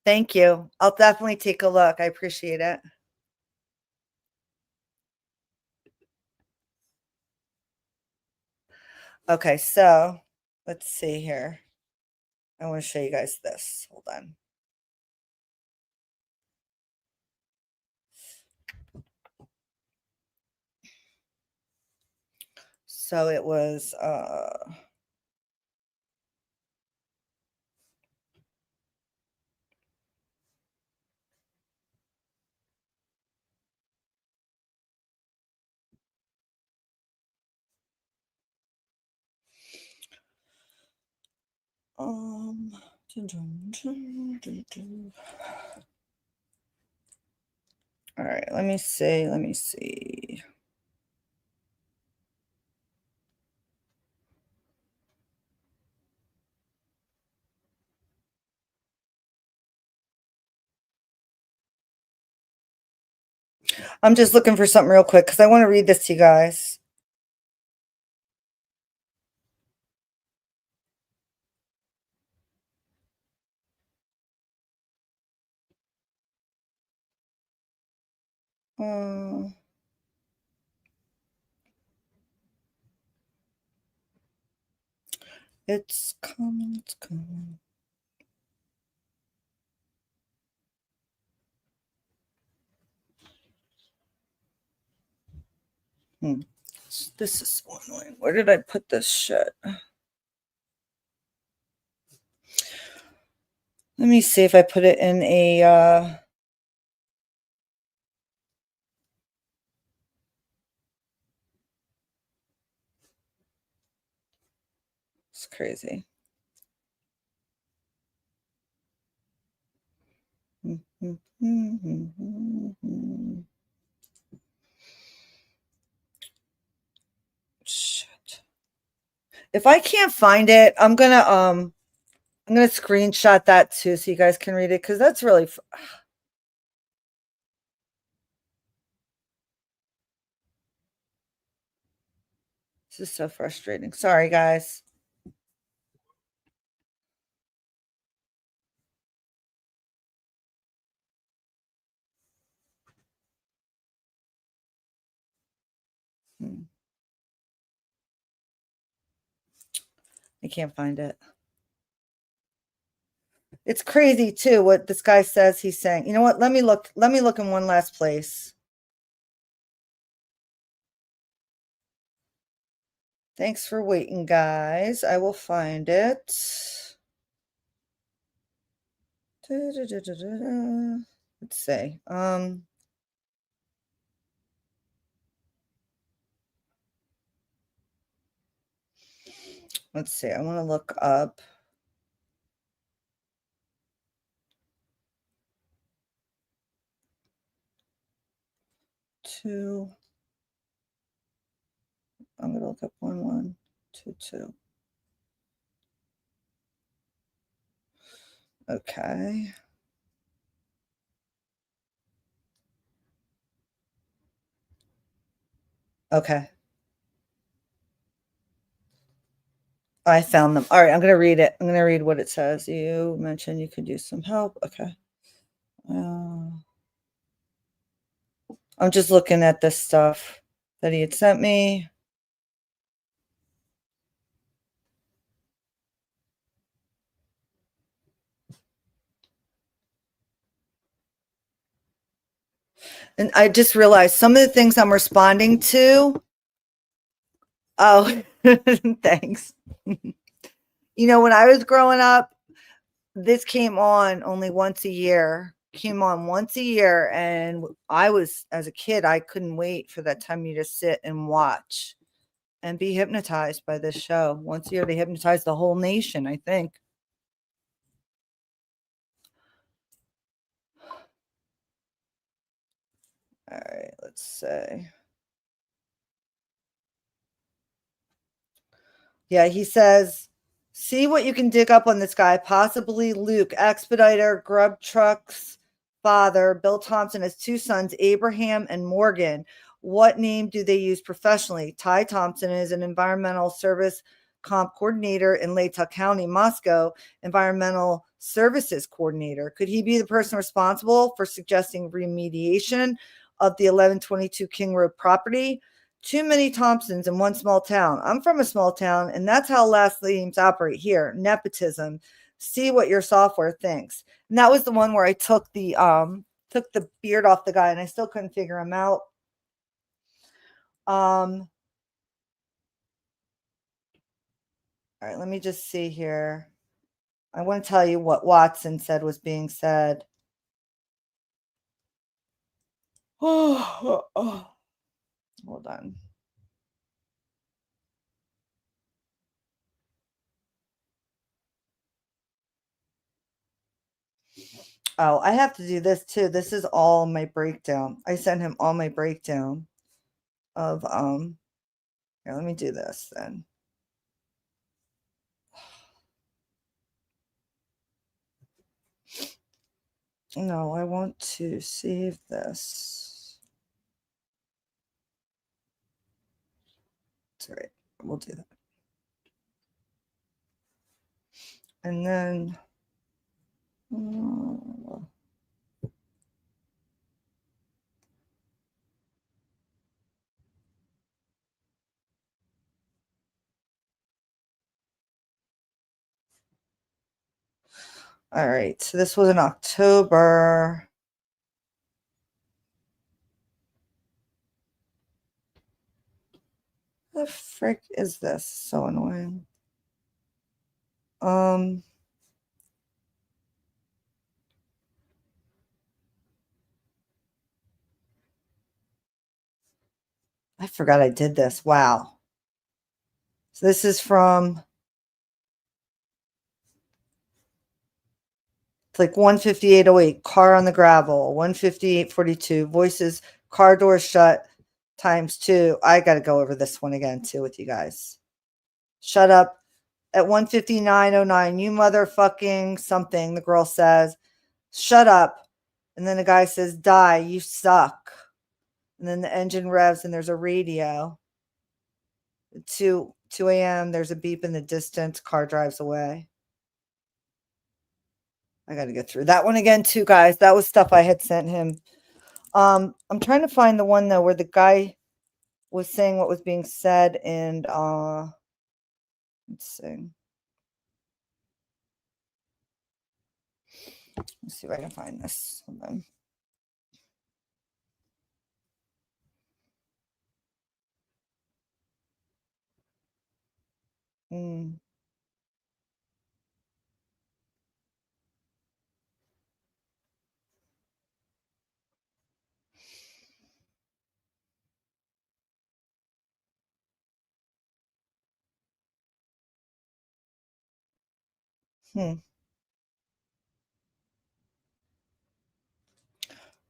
S1: Thank you. I'll definitely take a look. I appreciate it. Okay, so let's see here. I want to show you guys this. Hold on. So it was dun, dun, dun. All right, let me see. I'm just looking for something real quick because I want to read this to you guys. It's coming, it's coming. This is so annoying. Where did I put this shit? Let me see if I put it in a it's crazy. Shit. If I can't find it, I'm gonna screenshot that too so you guys can read it because that's really this is so frustrating. Sorry, guys. I can't find it. It's crazy too what this guy says he's saying. You know what? Let me look in one last place. Thanks for waiting, guys. I will find it. Let's see. Let's see. I want to look up. I'm gonna look up 1122. Okay. Okay. I found them. All right, I'm going to read it. I'm going to read what it says. You mentioned you could use some help. Okay. I'm just looking at this stuff that he had sent me. And I just realized some of the things I'm responding to. Oh, thanks. You know, when I was growing up, this came on only once a year came on once a year, and as a kid, I couldn't wait for that time you just sit and watch and be hypnotized by this show. Once a year, they hypnotize the whole nation, I think. All right, let's see. Yeah, he says, see what you can dig up on this guy. Possibly Luke, Expediter, Grub Truck's father. Bill Thompson has two sons, Abraham and Morgan. What name do they use professionally? Ty Thompson is an environmental service comp coordinator in Latah County, Moscow, environmental services coordinator. Could he be the person responsible for suggesting remediation of the 1122 King Road property? Too many Thompsons in one small town. I'm from a small town, and that's how last names operate here. Nepotism. See what your software thinks. And that was the one where I took the beard off the guy, and I still couldn't figure him out. All right, let me just see here. I want to tell you what Watson said was being said. Hold on. Oh, I have to do this too. This is all my breakdown. I sent him all my breakdown of here, let me do this then. No, I want to save this. That's all right. We'll do that. And then all right. So this was in October. The frick is this? So annoying. I forgot I did this. Wow. So this is from, it's like 15808, car on the gravel, 15842, voices, car doors shut, ×2. I got to go over this one again too with you guys. Shut up. At 15909, you motherfucking something, the girl says. Shut up. And then the guy says, die, you suck. And then the engine revs and there's a radio. 2 a.m. There's a beep in the distance. Car drives away. I got to get through that one again too, guys. That was stuff I had sent him. I'm trying to find the one though where the guy was saying what was being said, and let's see. Let's see if I can find this. Hold on.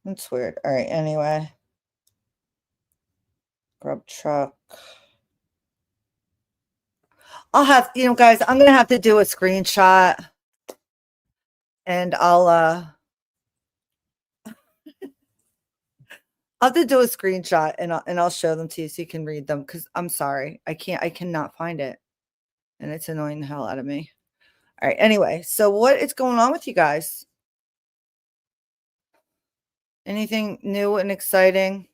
S1: That's weird. All right. Anyway, grub truck. I'll have, guys, I'm gonna have to do a screenshot, and I'll have to do a screenshot, and I'll show them to you so you can read them, because I'm sorry, I cannot find it, and it's annoying the hell out of me. All right. Anyway, so what is going on with you guys? Anything new and exciting?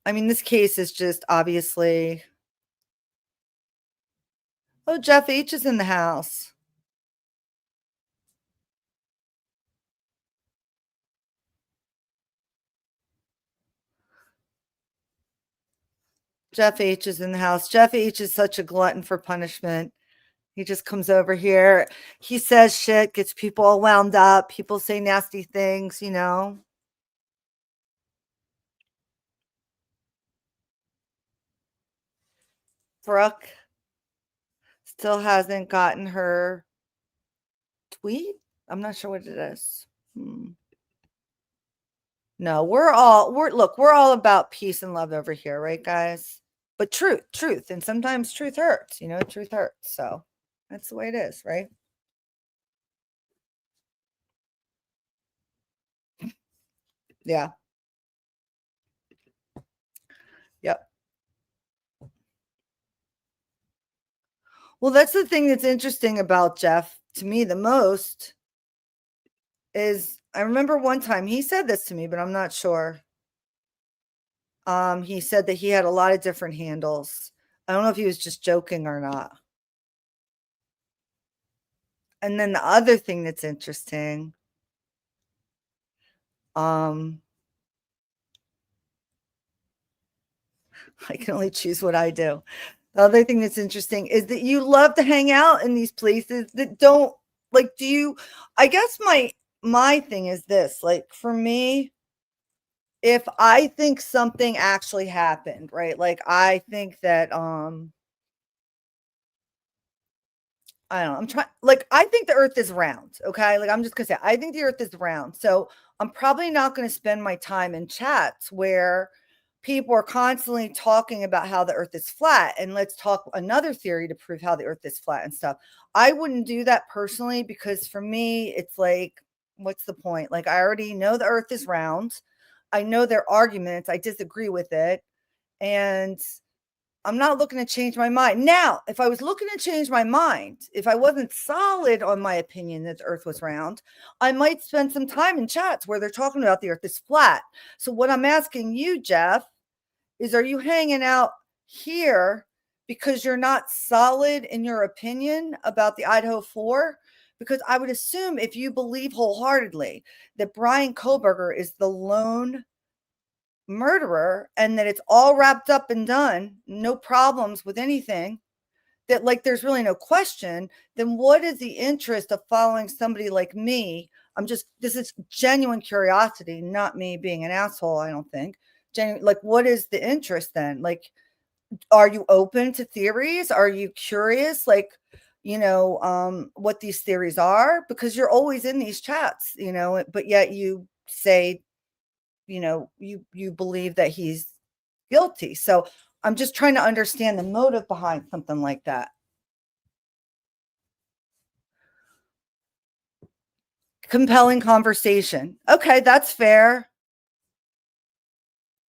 S1: I mean, this case is just obviously. Oh, Jeff H is in the house. Jeff H is in the house. Jeff H is such a glutton for punishment. He just comes over here. He says shit, gets people all wound up. People say nasty things, you know. Brooke still hasn't gotten her tweet. I'm not sure what it is. No, we're all about peace and love over here, right, guys? But truth, and sometimes truth hurts, you know, truth hurts. So that's the way it is, right? Yeah. Yep. Well, that's the thing that's interesting about Jeff to me the most is I remember one time he said this to me, but I'm not sure. He said that he had a lot of different handles. I don't know if he was just joking or not. And then the other thing that's interesting, I can only choose what I do. The other thing that's interesting is that you love to hang out in these places that don't like do you I guess my thing is this, like for me, if I think something actually happened, right? Like I think that I don't know. I'm trying like I think the earth is round, okay? Like I'm just going to say I think the earth is round. So I'm probably not going to spend my time in chats where people are constantly talking about how the earth is flat and let's talk another theory to prove how the earth is flat and stuff. I wouldn't do that personally because for me it's like what's the point? Like I already know the earth is round. I know their arguments. I disagree with it. And I'm not looking to change my mind. Now, if I was looking to change my mind, if I wasn't solid on my opinion that the earth was round, I might spend some time in chats where they're talking about the earth is flat. So, what I'm asking you, Jeff, is are you hanging out here because you're not solid in your opinion about the Idaho 4? Because I would assume if you believe wholeheartedly that Brian Koberger is the lone murderer and that it's all wrapped up and done, no problems with anything, that like there's really no question, then what is the interest of following somebody like me? This is genuine curiosity, not me being an asshole, I don't think. Like, what is the interest then? Like, are you open to theories? Are you curious? Like, what these theories are? Because you're always in these chats, but yet you say you believe that he's guilty. So I'm just trying to understand the motive behind something like that. Compelling conversation. Okay, that's fair.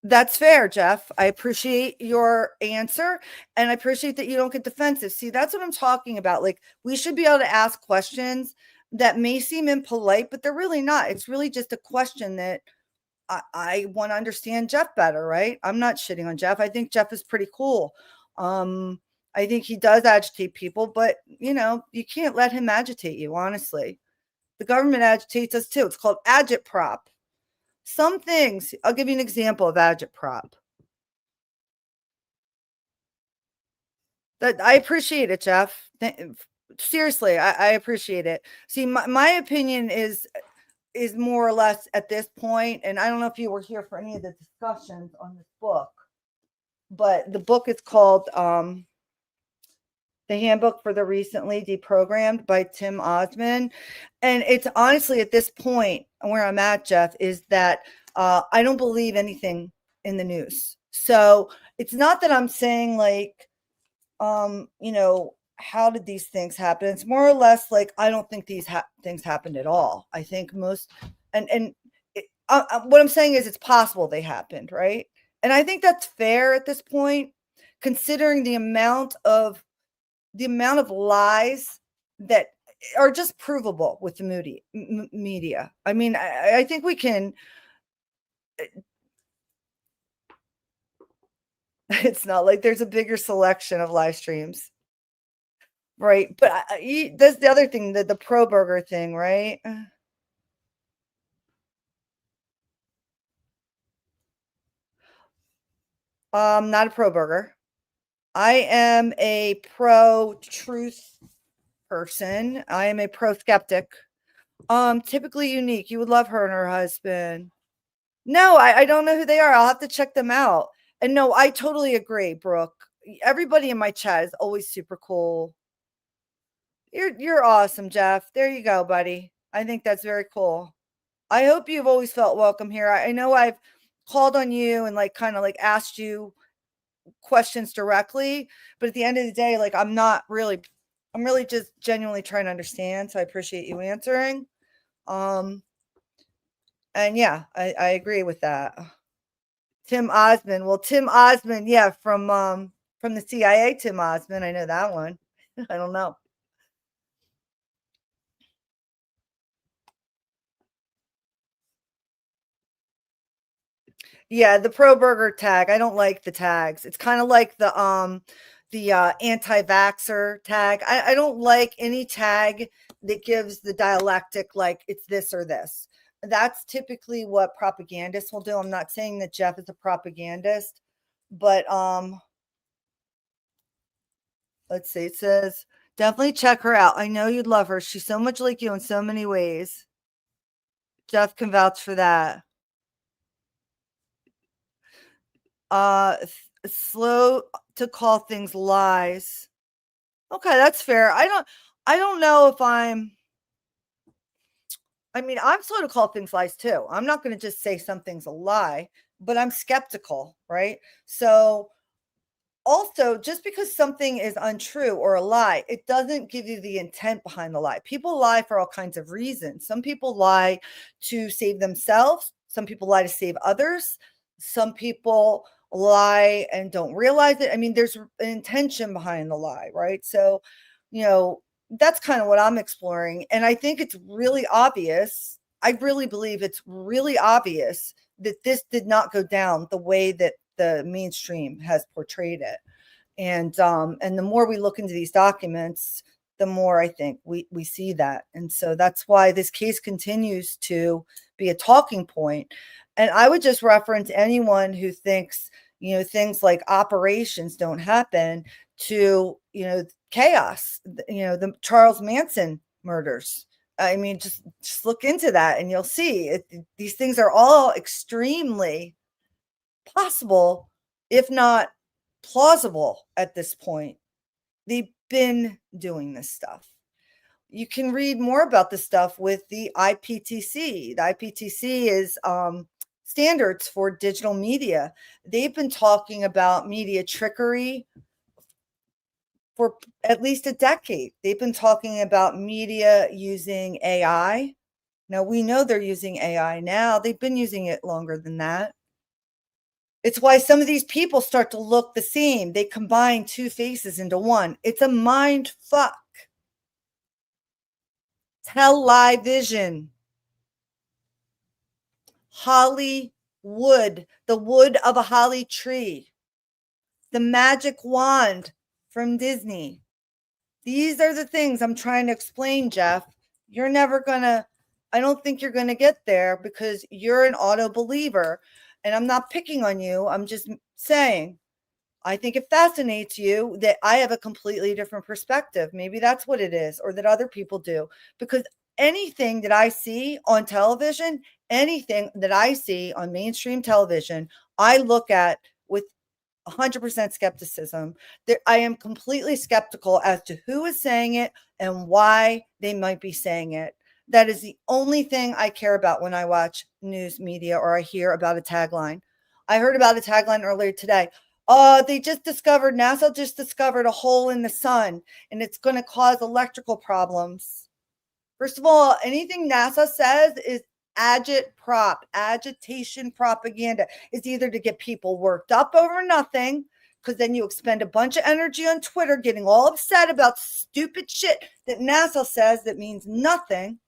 S1: That's fair, Jeff. I appreciate your answer and I appreciate that you don't get defensive. See, that's what I'm talking about. Like, we should be able to ask questions that may seem impolite, but they're really not. It's really just a question that I want to understand Jeff better, right? I'm not shitting on Jeff. I think Jeff is pretty cool. Um, I think he does agitate people, but you can't let him agitate you, honestly. The government agitates us too. It's called agitprop. Some things, I'll give you an example of agitprop. That I appreciate it, Jeff. Seriously, I appreciate it. See, my opinion is more or less at this point, and I don't know if you were here for any of the discussions on this book, but the book is called The Handbook for the Recently Deprogrammed by Tim Osman. And it's honestly at this point where I'm at, Jeff, is that I don't believe anything in the news. So it's not that I'm saying like, how did these things happen? It's more or less like I don't think these things happened at all. I think most, and what I'm saying is it's possible they happened, right? And I think that's fair at this point, considering the amount of lies that are just provable with the media. I mean, I think we can. It's not like there's a bigger selection of live streams, right? But that's the other thing, the pro burger thing, right? Not a pro burger. I am a pro truth person. I am a pro skeptic. Typically unique. You would love her and her husband. No, I don't know who they are. I'll have to check them out. And no, I totally agree, Brooke. Everybody in my chat is always super cool. You're awesome, Jeff. There you go, buddy. I think that's very cool. I hope you've always felt welcome here. I know I've called on you and like kind of like asked you questions directly, but at the end of the day, like I'm really just genuinely trying to understand. So I appreciate you answering. And yeah, I agree with that. Tim Osmond. Well, Tim Osmond, yeah, from the CIA, Tim Osmond. I know that one. I don't know. Yeah, the pro burger tag. I don't like the tags. It's kind of like the anti-vaxxer tag. I don't like any tag that gives the dialectic like it's this or this. That's typically what propagandists will do. I'm not saying that Jeff is a propagandist, but let's see. It says definitely check her out. I know you'd love her. She's so much like you in so many ways. Jeff can vouch for that. Slow to call things lies. Okay, that's fair. I don't know if I mean, I'm slow to call things lies too. I'm not going to just say something's a lie, but I'm skeptical, right? So also, just because something is untrue or a lie, it doesn't give you the intent behind the lie. People lie for all kinds of reasons. Some people lie to save themselves, some people lie to save others, some people lie and don't realize it. I mean, there's an intention behind the lie, right? So, you know, that's kind of what I'm exploring. And I think it's really obvious. I really believe it's really obvious that this did not go down the way that the mainstream has portrayed it. And the more we look into these documents, the more I think we see that. And so that's why this case continues to be a talking point. And I would just reference anyone who thinks, you know, things like operations don't happen to, you know, chaos, you know, the Charles Manson murders. I mean, just look into that and you'll see these things are all extremely possible, if not plausible at this point. They've been doing this stuff. You can read more about this stuff with the IPTC. The IPTC is standards for digital media. They've been talking about media trickery for at least a decade. They've been talking about media using AI. Now, we know they're using AI now. They've been using it longer than that. It's why some of these people start to look the same. They combine two faces into one. It's a mind fuck. Television. Hollywood, the wood of a holly tree. The magic wand from Disney. These are the things I'm trying to explain, Jeff. You're never gonna, I don't think you're gonna get there because you're an auto believer. And I'm not picking on you. I'm just saying, I think it fascinates you that I have a completely different perspective. Maybe that's what it is, or that other people do. Because anything that I see on television, anything that I see on mainstream television, I look at with 100% skepticism. I am completely skeptical as to who is saying it and why they might be saying it. That is the only thing I care about when I watch news media or I hear about a tagline. I heard about a tagline earlier today. NASA just discovered a hole in the sun and it's going to cause electrical problems. First of all, anything NASA says is agitation propaganda. Is either to get people worked up over nothing, because then you expend a bunch of energy on Twitter getting all upset about stupid shit that NASA says that means nothing,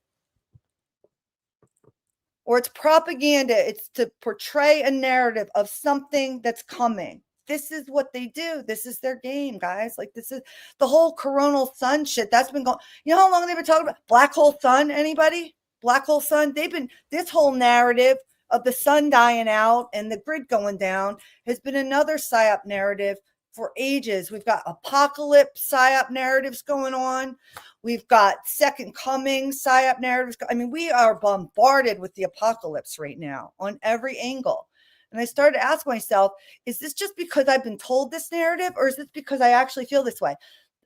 S1: or it's propaganda. It's to portray a narrative of something that's coming. This is what they do. This is their game, guys. Like, this is the whole coronal sun shit that's been going. You know how long they've been talking about black hole sun? Anybody? Black hole sun? They've been, this whole narrative of the sun dying out and the grid going down has been another psyop narrative for ages. We've got apocalypse psyop narratives going on. We've got second coming psyop narratives. I mean, we are bombarded with the apocalypse right now on every angle. And I started to ask myself, is this just because I've been told this narrative, or is this because I actually feel this way?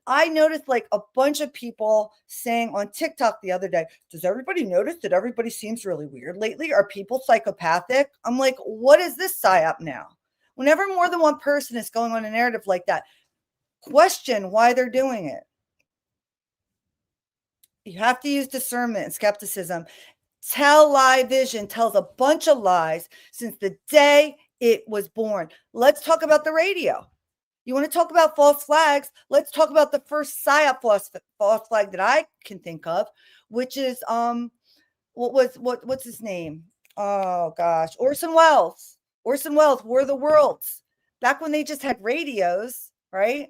S1: I noticed like a bunch of people saying on TikTok the other day, does everybody notice that everybody seems really weird lately? Are people psychopathic? I'm like, what is this psyop now? Whenever more than one person is going on a narrative like that, question why they're doing it. You have to use discernment and skepticism. Television tells a bunch of lies since the day it was born. Let's talk about the radio. You want to talk about false flags? Let's talk about the first psyop false flag that I can think of, which is what's his name? Oh gosh, Orson Welles. Orson Welles, War of the Worlds. Back when they just had radios, right?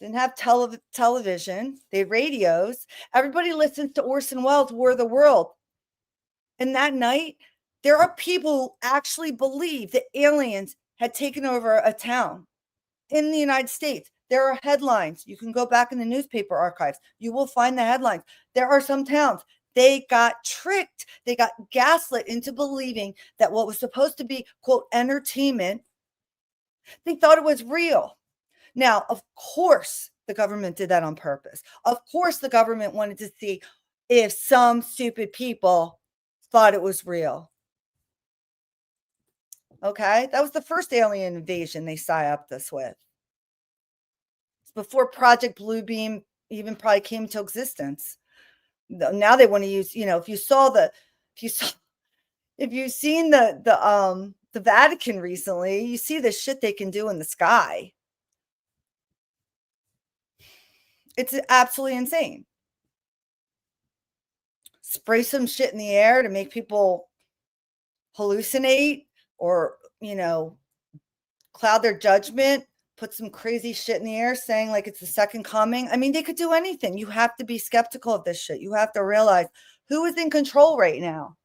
S1: Didn't have television. They had radios. Everybody listens to Orson Welles' War of the World. And that night, there are people who actually believe that aliens had taken over a town in the United States. There are headlines. You can go back in the newspaper archives. You will find the headlines. There are some towns. They got tricked. They got gaslit into believing that what was supposed to be, quote, entertainment, they thought it was real. Now, of course, the government did that on purpose. Of course, the government wanted to see if some stupid people thought it was real. Okay, that was the first alien invasion they psyoped us with. It's before Project Bluebeam even probably came into existence. Now they want to use, if you've seen the Vatican recently, you see the shit they can do in the sky. It's absolutely insane. Spray some shit in the air to make people hallucinate or, cloud their judgment, put some crazy shit in the air saying like it's the second coming. I mean, they could do anything. You have to be skeptical of this shit. You have to realize who is in control right now.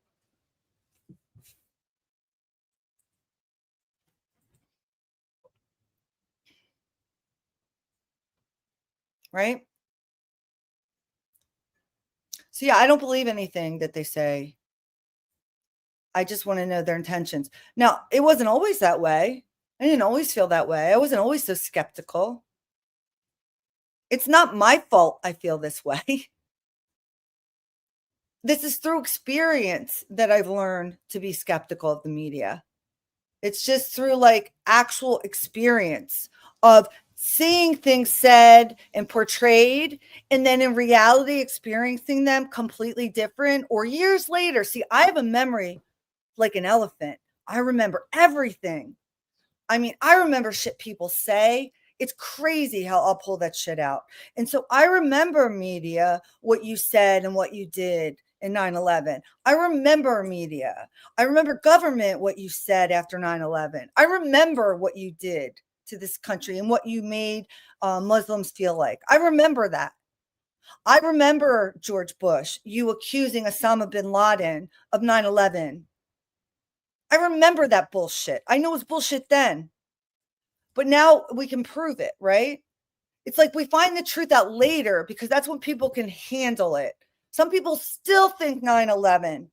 S1: Right? So yeah, I don't believe anything that they say. I just want to know their intentions. Now, it wasn't always that way. I didn't always feel that way. I wasn't always so skeptical. It's not my fault I feel this way. This is through experience that I've learned to be skeptical of the media. It's just through like actual experience of seeing things said and portrayed, and then in reality experiencing them completely different or years later. See, I have a memory like an elephant. I remember everything. I mean, I remember shit people say. It's crazy how I'll pull that shit out. And so I remember media, what you said and what you did in 9/11. I remember media. I remember government, what you said after 9/11. I remember what you did to this country and what you made Muslims feel like. I remember that. I remember George Bush, you accusing Osama bin Laden of 9/11. I remember that bullshit. I know it was bullshit then, but now we can prove it, right? It's like we find the truth out later because that's when people can handle it. Some people still think 9/11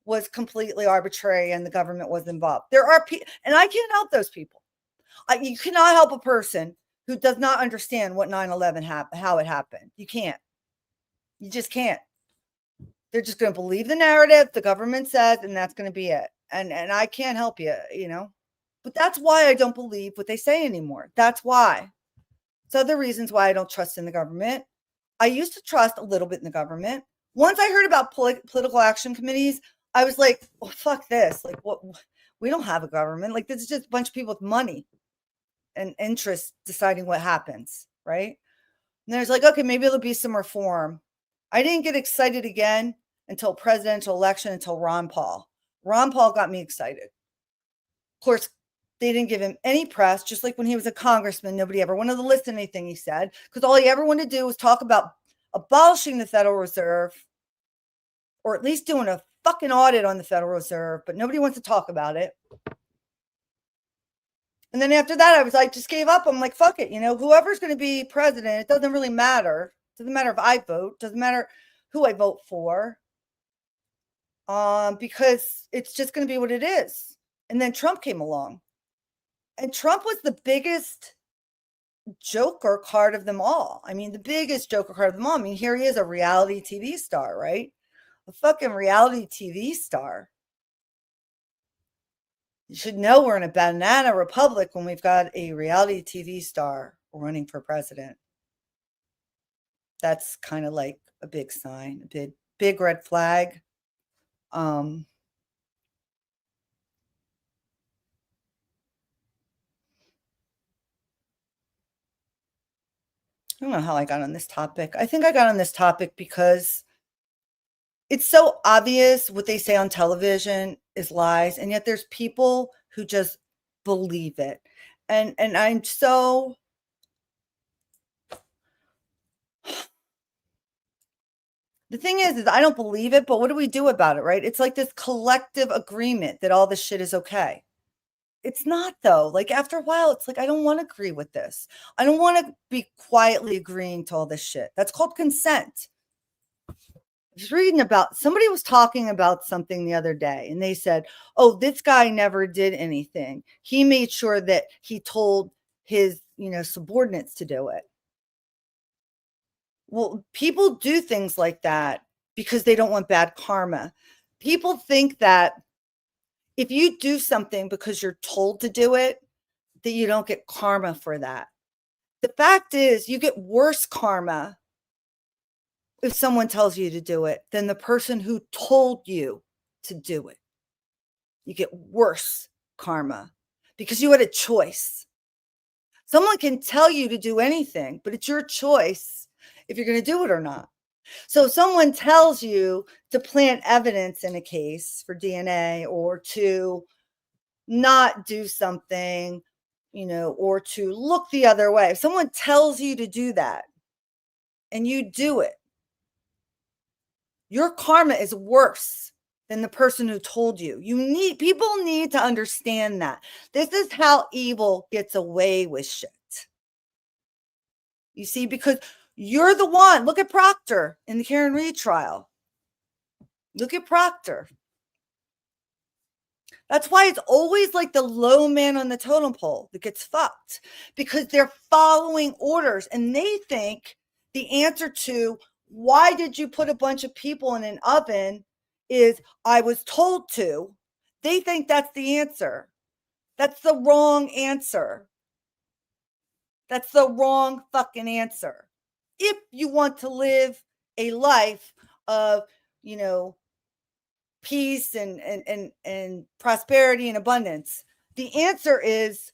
S1: was completely arbitrary and the government was involved. There are people, and I can't help those people. You cannot help a person who does not understand what 9/11 happened, how it happened. You can't. You just can't. They're just going to believe the narrative the government says, and that's going to be it. And I can't help you, But that's why I don't believe what they say anymore. That's why. So the reasons why I don't trust in the government. I used to trust a little bit in the government. Once I heard about political action committees, I was like, oh, fuck this. Like, what? We don't have a government. Like, this is just a bunch of people with money and interest deciding what happens, right? And there's like, okay, maybe there'll be some reform. I didn't get excited again until presidential election, until Ron Paul. Ron Paul got me excited. Of course, they didn't give him any press, just like when he was a congressman. Nobody ever wanted to listen to anything he said because all he ever wanted to do was talk about abolishing the Federal Reserve or at least doing a fucking audit on the Federal Reserve, but nobody wants to talk about it. And then after that, I just gave up. I'm like, fuck it. Whoever's going to be president, it doesn't really matter. It doesn't matter if I vote. It doesn't matter who I vote for. Because it's just going to be what it is. And then Trump came along. And Trump was the biggest joker card of them all. I mean, the biggest joker card of them all. I mean, here he is, a reality TV star, right? A fucking reality TV star. You should know we're in a banana republic when we've got a reality TV star running for president. That's kind of like a big sign, a big red flag. I don't know how I got on this topic. I think I got on this topic because it's so obvious what they say on television is lies, and yet there's people who just believe it. And I'm so the thing is I don't believe it, but what do we do about it, right? It's like this collective agreement that all this shit is okay. It's not though. Like after a while, it's like I don't want to agree with this. I don't want to be quietly agreeing to all this shit. That's called consent. I was reading about somebody was talking about something the other day and they said, "Oh, this guy never did anything. He made sure that he told his, subordinates to do it." Well, people do things like that because they don't want bad karma. People think that if you do something because you're told to do it, that you don't get karma for that. The fact is, you get worse karma if someone tells you to do it than the person who told you to do it. You get worse karma because you had a choice. Someone can tell you to do anything, but it's your choice if you're going to do it or not. So if someone tells you to plant evidence in a case for DNA or to not do something, or to look the other way, if someone tells you to do that and you do it, your karma is worse than the person who told you. People need to understand that. This is how evil gets away with shit. You see, because you're the one. Look at Proctor in the Karen Read trial. Look at Proctor. That's why it's always like the low man on the totem pole that gets fucked, because they're following orders and they think the answer to why did you put a bunch of people in an oven is I was told to. They think that's the answer. That's the wrong answer. That's the wrong fucking answer. If you want to live a life of, peace and prosperity and abundance, the answer is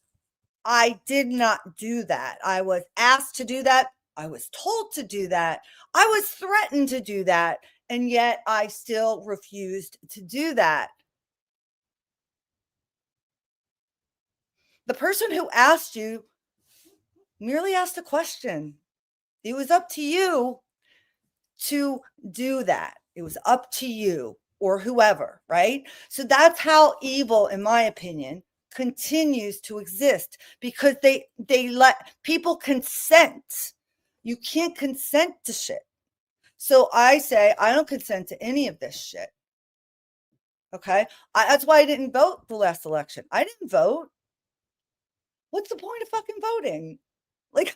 S1: I did not do that. I was asked to do that. I was told to do that. I was threatened to do that. And yet I still refused to do that. The person who asked you merely asked a question. It was up to you to do that. It was up to you or whoever, right? So that's how evil, in my opinion, continues to exist, because they let people consent. You can't consent to shit. So I say I don't consent to any of this shit. Okay? That's why I didn't vote the last election. I didn't vote. What's the point of fucking voting? Like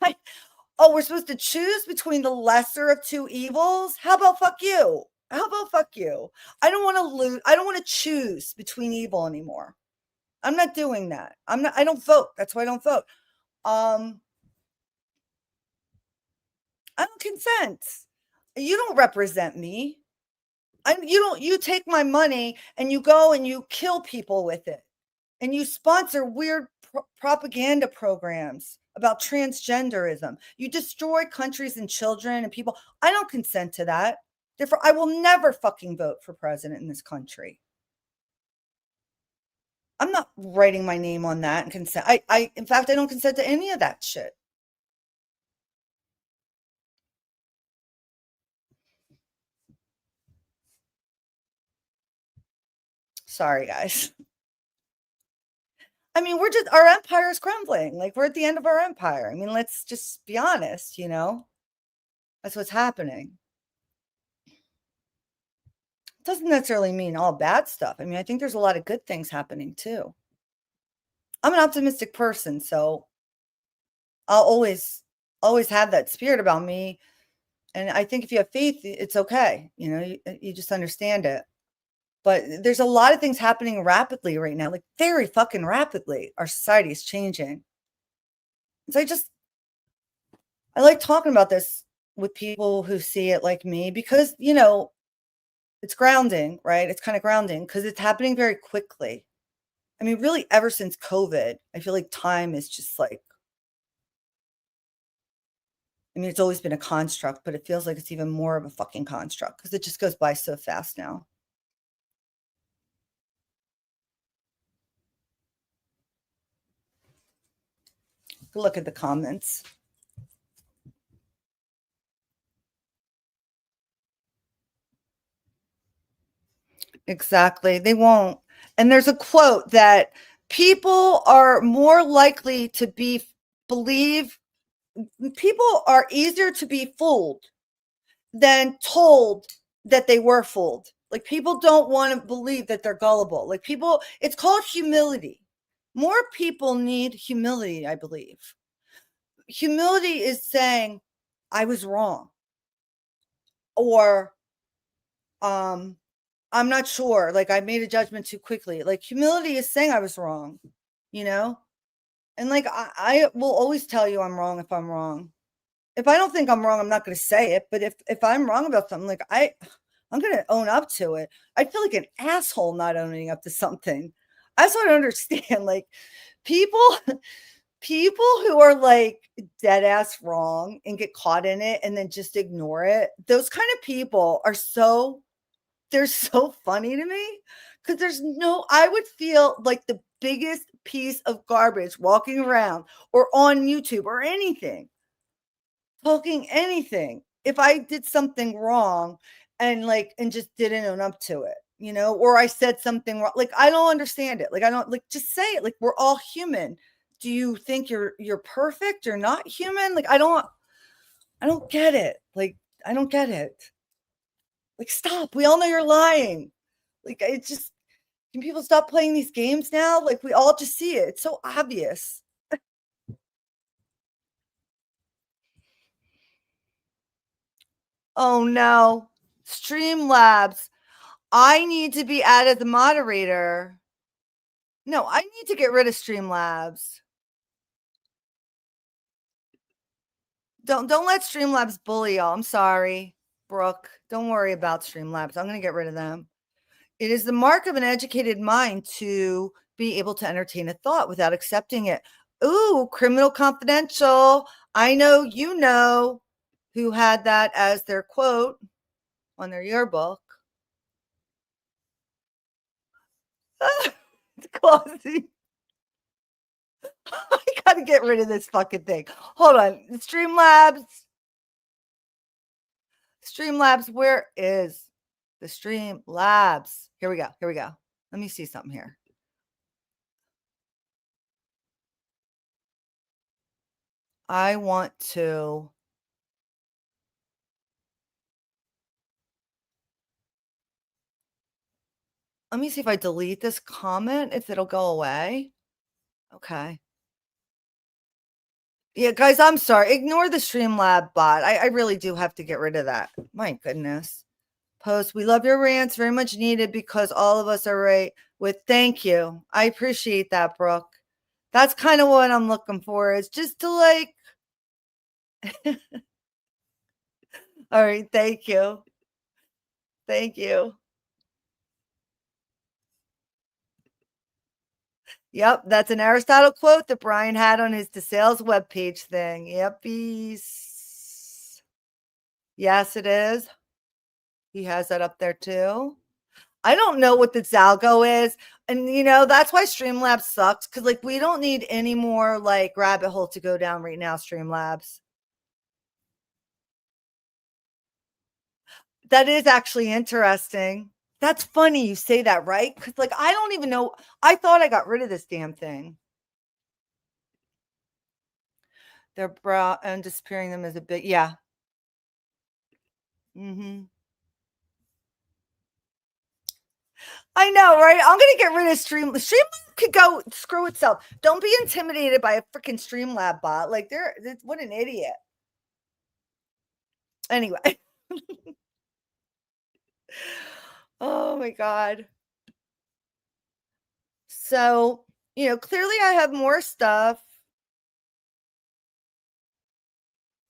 S1: we're supposed to choose between the lesser of two evils? How about fuck you? How about fuck you? I don't want to lose. I don't want to choose between evil anymore. I'm not doing that. I don't vote. That's why I don't vote. I don't consent. You don't represent me. You take my money and you go and you kill people with it. And you sponsor weird propaganda programs about transgenderism. You destroy countries and children and people. I don't consent to that. Therefore, I will never fucking vote for president in this country. I'm not writing my name on that and consent. In fact, I don't consent to any of that shit. Sorry, guys. I mean, our empire is crumbling. Like, we're at the end of our empire. I mean, let's just be honest, that's what's happening. It doesn't necessarily mean all bad stuff. I mean, I think there's a lot of good things happening too. I'm an optimistic person, so I'll always have that spirit about me. And I think if you have faith, it's okay. You just understand it. But there's a lot of things happening rapidly right now, like very fucking rapidly. Our society is changing. So I like talking about this with people who see it like me because, it's grounding, right? It's kind of grounding because it's happening very quickly. I mean, really, ever since COVID, I feel like time is just like, I mean, it's always been a construct, but it feels like it's even more of a fucking construct because it just goes by so fast now. Look at the comments. Exactly. They won't. And there's a quote that people are more likely to believe, people are easier to be fooled than told that they were fooled. Like, people don't want to believe that they're gullible. Like, it's called humility. More people need humility, I believe. Humility is saying, I was wrong. Or, I'm not sure. Like, I made a judgment too quickly. Like, humility is saying I was wrong, you know? And like, I will always tell you I'm wrong if I'm wrong. If I don't think I'm wrong, I'm not going to say it. But if I'm wrong about something, like, I'm going to own up to it. I feel like an asshole not owning up to something. I just want to understand, like, people, people who are like dead ass wrong and get caught in it and then just ignore it. Those kind of people they're so funny to me because I would feel like the biggest piece of garbage walking around or on YouTube or anything, talking anything, if I did something wrong and just didn't own up to it, or I said something wrong. Like, I don't understand it. Like, I don't, like, just say it. Like, we're all human. Do you think you're perfect? You're not human? Like, I don't get it. Like, I don't get it. Like, stop. We all know you're lying. Like, it's just, can people stop playing these games now? Like, we all just see it. It's so obvious. Oh no. Streamlabs. I need to be added the moderator. No, I need to get rid of Streamlabs. Don't let Streamlabs bully y'all. I'm sorry, Brooke. Don't worry about Streamlabs. I'm going to get rid of them. It is the mark of an educated mind to be able to entertain a thought without accepting it. Ooh, Criminal Confidential. I know you know who had that as their quote on their yearbook. Closing. I gotta get rid of this fucking thing. Hold on. Streamlabs, where is the Streamlabs? Here we go. Let me see something here. I want to. Let me see if I delete this comment, if it'll go away. Okay. Yeah, guys, I'm sorry. Ignore the Streamlab bot. I really do have to get rid of that. My goodness. Post, we love your rants, very much needed because all of us are right with thank you. I appreciate that, Brooke. That's kind of what I'm looking for, is just to like. All right, thank you. Thank you. Yep, that's an Aristotle quote that Brian had on his DeSales webpage thing. Yep, yes, it is. He has that up there too. I don't know what the Zalgo is. And that's why Streamlabs sucks. Cause like, we don't need any more like rabbit hole to go down right now, Streamlabs. That is actually interesting. That's funny you say that, right? Because like I don't even know. I thought I got rid of this damn thing. Their brow and disappearing them is a bit, yeah. Hmm. I know, right? I'm gonna get rid of Streamlab could go screw itself. Don't be intimidated by a freaking Streamlab bot. Like what an idiot. Anyway. Oh my god. So, clearly I have more stuff.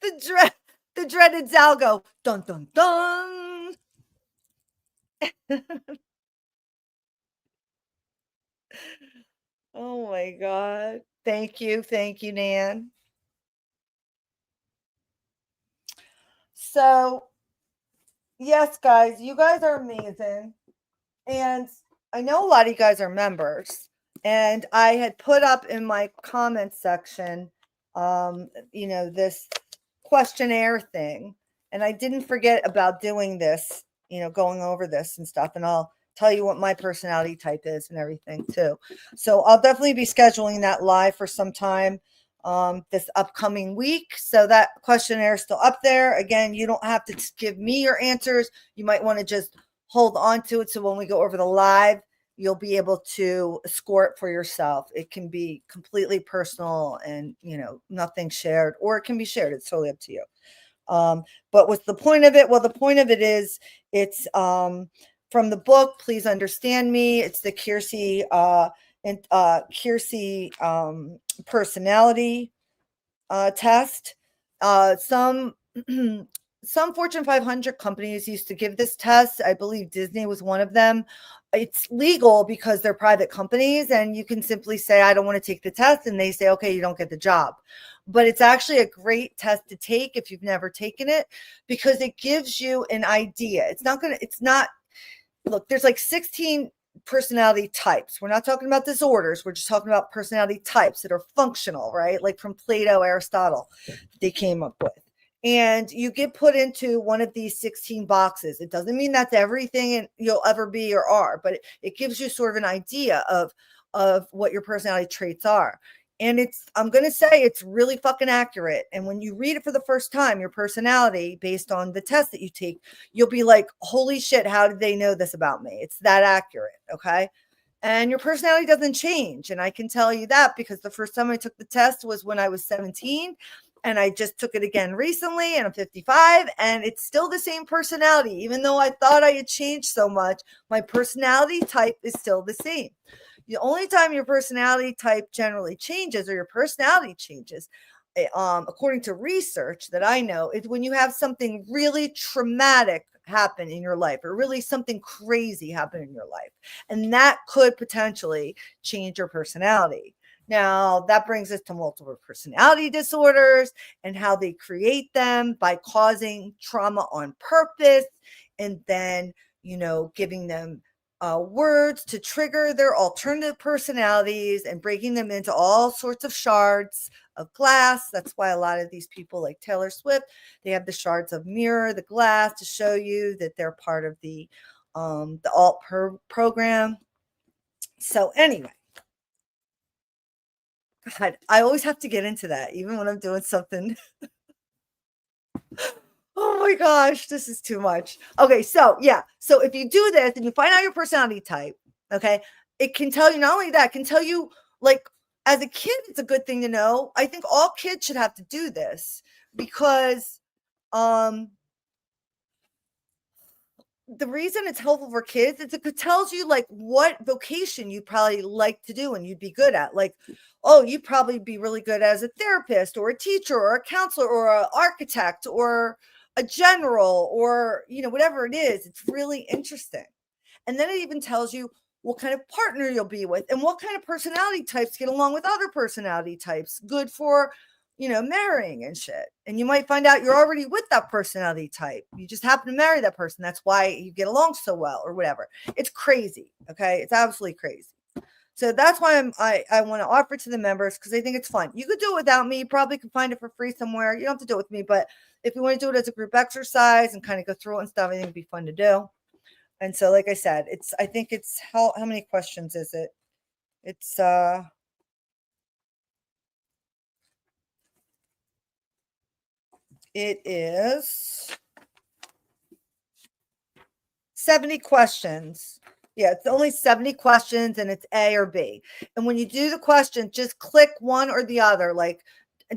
S1: The dreaded Zalgo. Dun dun dun. Oh my god. Thank you, Nan. So, yes, guys, you guys are amazing. And I know a lot of you guys are members. And I had put up in my comments section, this questionnaire thing. And I didn't forget about doing this, going over this and stuff. And I'll tell you what my personality type is and everything too. So I'll definitely be scheduling that live for some time this upcoming week. So that questionnaire is still up there. Again, you don't have to give me your answers. You might want to just hold on to it. So when we go over the live, you'll be able to score it for yourself. It can be completely personal and, nothing shared, or it can be shared. It's totally up to you. But what's the point of it? Well, the point of it is it's from the book, Please Understand Me. It's the Keirsey personality test. Some some Fortune 500 companies used to give this test. I believe Disney was one of them. It's legal because they're private companies, and you can simply say, I don't want to take the test. And they say, okay, you don't get the job. But it's actually a great test to take if you've never taken it, because it gives you an idea. Look, there's like 16 personality types. We're not talking about disorders. We're just talking about personality types that are functional, right? Like from Plato, Aristotle, they came up with. And you get put into one of these 16 boxes. It doesn't mean that's everything you'll ever be or are, but it gives you sort of an idea of what your personality traits are. And I'm going to say it's really fucking accurate. And when you read it for the first time, your personality based on the test that you take, you'll be like, holy shit, how did they know this about me? It's that accurate. Okay. And your personality doesn't change. And I can tell you that because the first time I took the test was when I was 17. And I just took it again recently, and I'm 55, and it's still the same personality. Even though I thought I had changed so much, my personality type is still the same. The only time your personality type generally changes, or your personality changes, according to research that I know, is when you have something really traumatic happen in your life, or really something crazy happen in your life. And that could potentially change your personality. Now, that brings us to multiple personality disorders and how they create them by causing trauma on purpose, and then, giving them words to trigger their alternative personalities and breaking them into all sorts of shards of glass. That's why a lot of these people like Taylor Swift, they have the shards of mirror, the glass, to show you that they're part of the alt program. So anyway, God, I always have to get into that, even when I'm doing something. Oh my gosh, this is too much. Okay, so yeah. So if you do this and you find out your personality type, okay, it can tell you, not only that, it can tell you, like, as a kid, it's a good thing to know. I think all kids should have to do this because the reason it's helpful for kids is it tells you like what vocation you'd probably like to do and you'd be good at. Like, oh, you'd probably be really good as a therapist or a teacher or a counselor or an architect or a general, or whatever it is. It's really interesting. And then it even tells you what kind of partner you'll be with and what kind of personality types get along with other personality types, good for marrying and shit. And you might find out you're already with that personality type. You just happen to marry that person. That's why you get along so well, or whatever. It's crazy. Okay. It's absolutely crazy. So that's why I want to offer to the members, because I think it's fun. You could do it without me. You probably could find it for free somewhere. You don't have to do it with me, but if you want to do it as a group exercise and kind of go through it and stuff, I think it'd be fun to do. And so, like I said, I think it's how many questions is it? It's it is 70 questions. Yeah, it's only 70 questions and it's A or B. And when you do the question, just click one or the other. Like,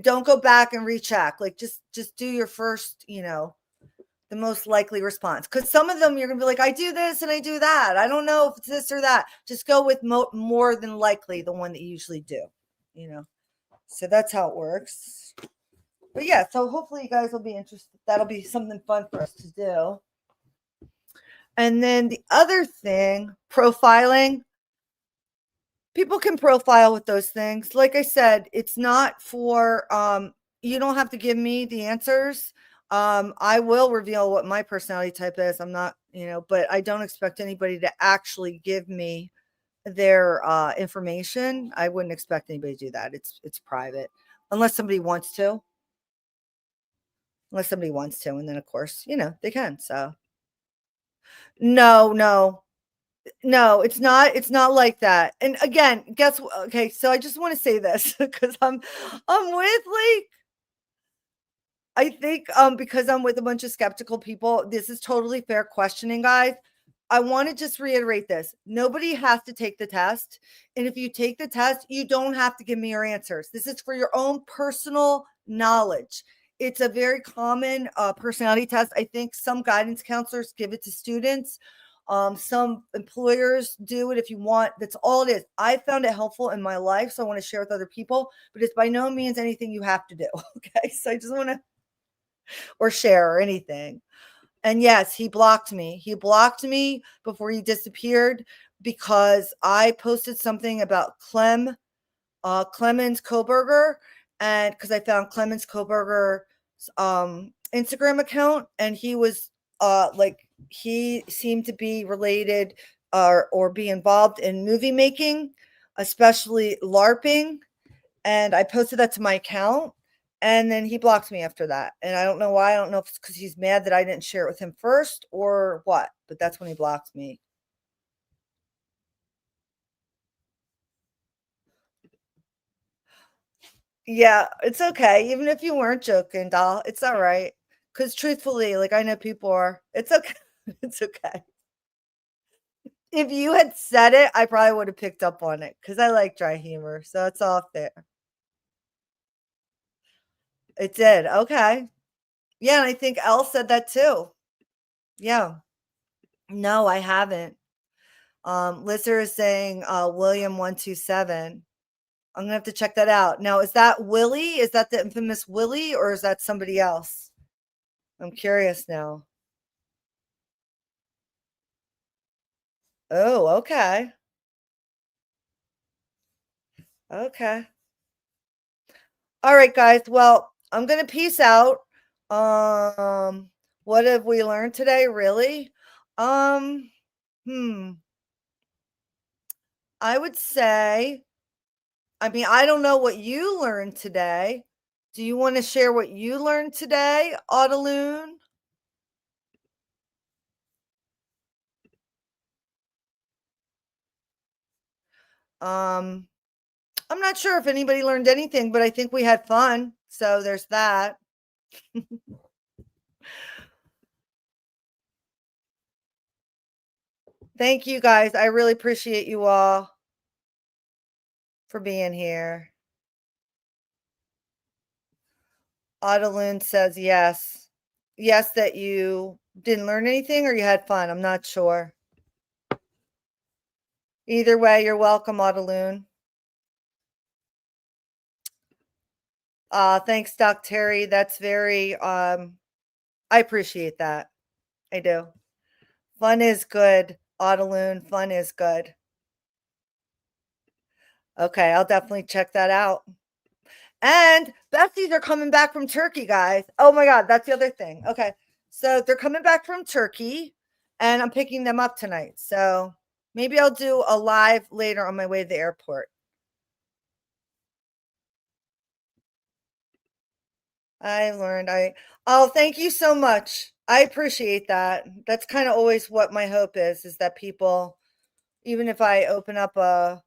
S1: don't go back and recheck. Like, just do your first, the most likely response. Because some of them you're gonna be like, I do this and I do that. I don't know if it's this or that. Just go with more than likely the one that you usually do. So that's how it works. But yeah, so hopefully you guys will be interested. That'll be something fun for us to do. And then the other thing, profiling. People can profile with those things. Like I said, it's not for you don't have to give me the answers. I will reveal what my personality type is. I'm not, but I don't expect anybody to actually give me their information. I wouldn't expect anybody to do that. It's private unless somebody wants to. Unless somebody wants to, and then of course, they can. So no, no. No, it's not like that. And again, okay, so I just want to say this because I'm with like I think because I'm with a bunch of skeptical people, this is totally fair questioning, guys. I want to just reiterate this. Nobody has to take the test. And if you take the test, you don't have to give me your answers. This is for your own personal knowledge. It's a very common personality test. I think some guidance counselors give it to students. Some employers do it if you want. That's all it is. I found it helpful in my life, so I want to share with other people, but it's by no means anything you have to do. Okay. So I just want to, or share or anything. And yes, he blocked me. He blocked me before he disappeared because I posted something about Clemens Koberger, and because I found Clemens Koberger's Instagram account, and he was like he seemed to be related or be involved in movie making, especially LARPing. And I posted that to my account, and then he blocked me after that. And I don't know why. I don't know if it's because he's mad that I didn't share it with him first or what, but that's when he blocked me. Yeah, it's okay. Even if you weren't joking, doll, it's all right. Because truthfully, like I know people are, it's okay. It's okay. If you had said it, I probably would have picked up on it because I like dry humor. So it's all fair. It did. Okay. Yeah. And I think Elle said that too. Yeah. No, I haven't. Lizer is saying William 127. I'm gonna have to check that out. Now, is that Willie? Is that the infamous Willie, or is that somebody else? I'm curious now. Oh, okay. Okay. All right, guys. Well, I'm gonna peace out. What have we learned today? Really? Um, hmm. I would say, I mean, I don't know what you learned today. Do you want to share what you learned today, Audaloon? Um, I'm not sure if anybody learned anything, but I think we had fun. So there's that. Thank you guys. I really appreciate you all for being here. Audalyn says yes. Yes, that you didn't learn anything or you had fun. I'm not sure. Either way, you're welcome, Audaloon. Thanks, Doc Terry. That's very I appreciate that. I do. Fun is good, Audaloon. Fun is good. Okay, I'll definitely check that out. And besties are coming back from Turkey, guys. Oh my God, that's the other thing. Okay, so they're coming back from Turkey, and I'm picking them up tonight. So maybe I'll do a live later on my way to the airport. I learned. Oh, thank you so much. I appreciate that. That's kind of always what my hope is that people, even if I open up a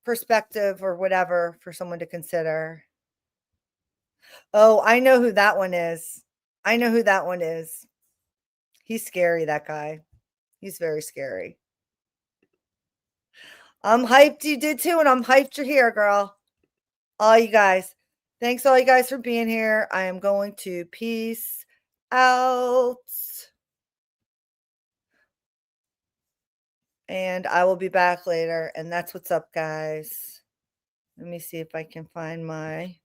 S1: perspective or whatever for someone to consider. Oh, I know who that one is. I know who that one is. He's scary, that guy. He's very scary. I'm hyped you did too, and I'm hyped you're here, girl. All you guys. Thanks all you guys for being here. I am going to peace out. And I will be back later. And that's what's up, guys. Let me see if I can find my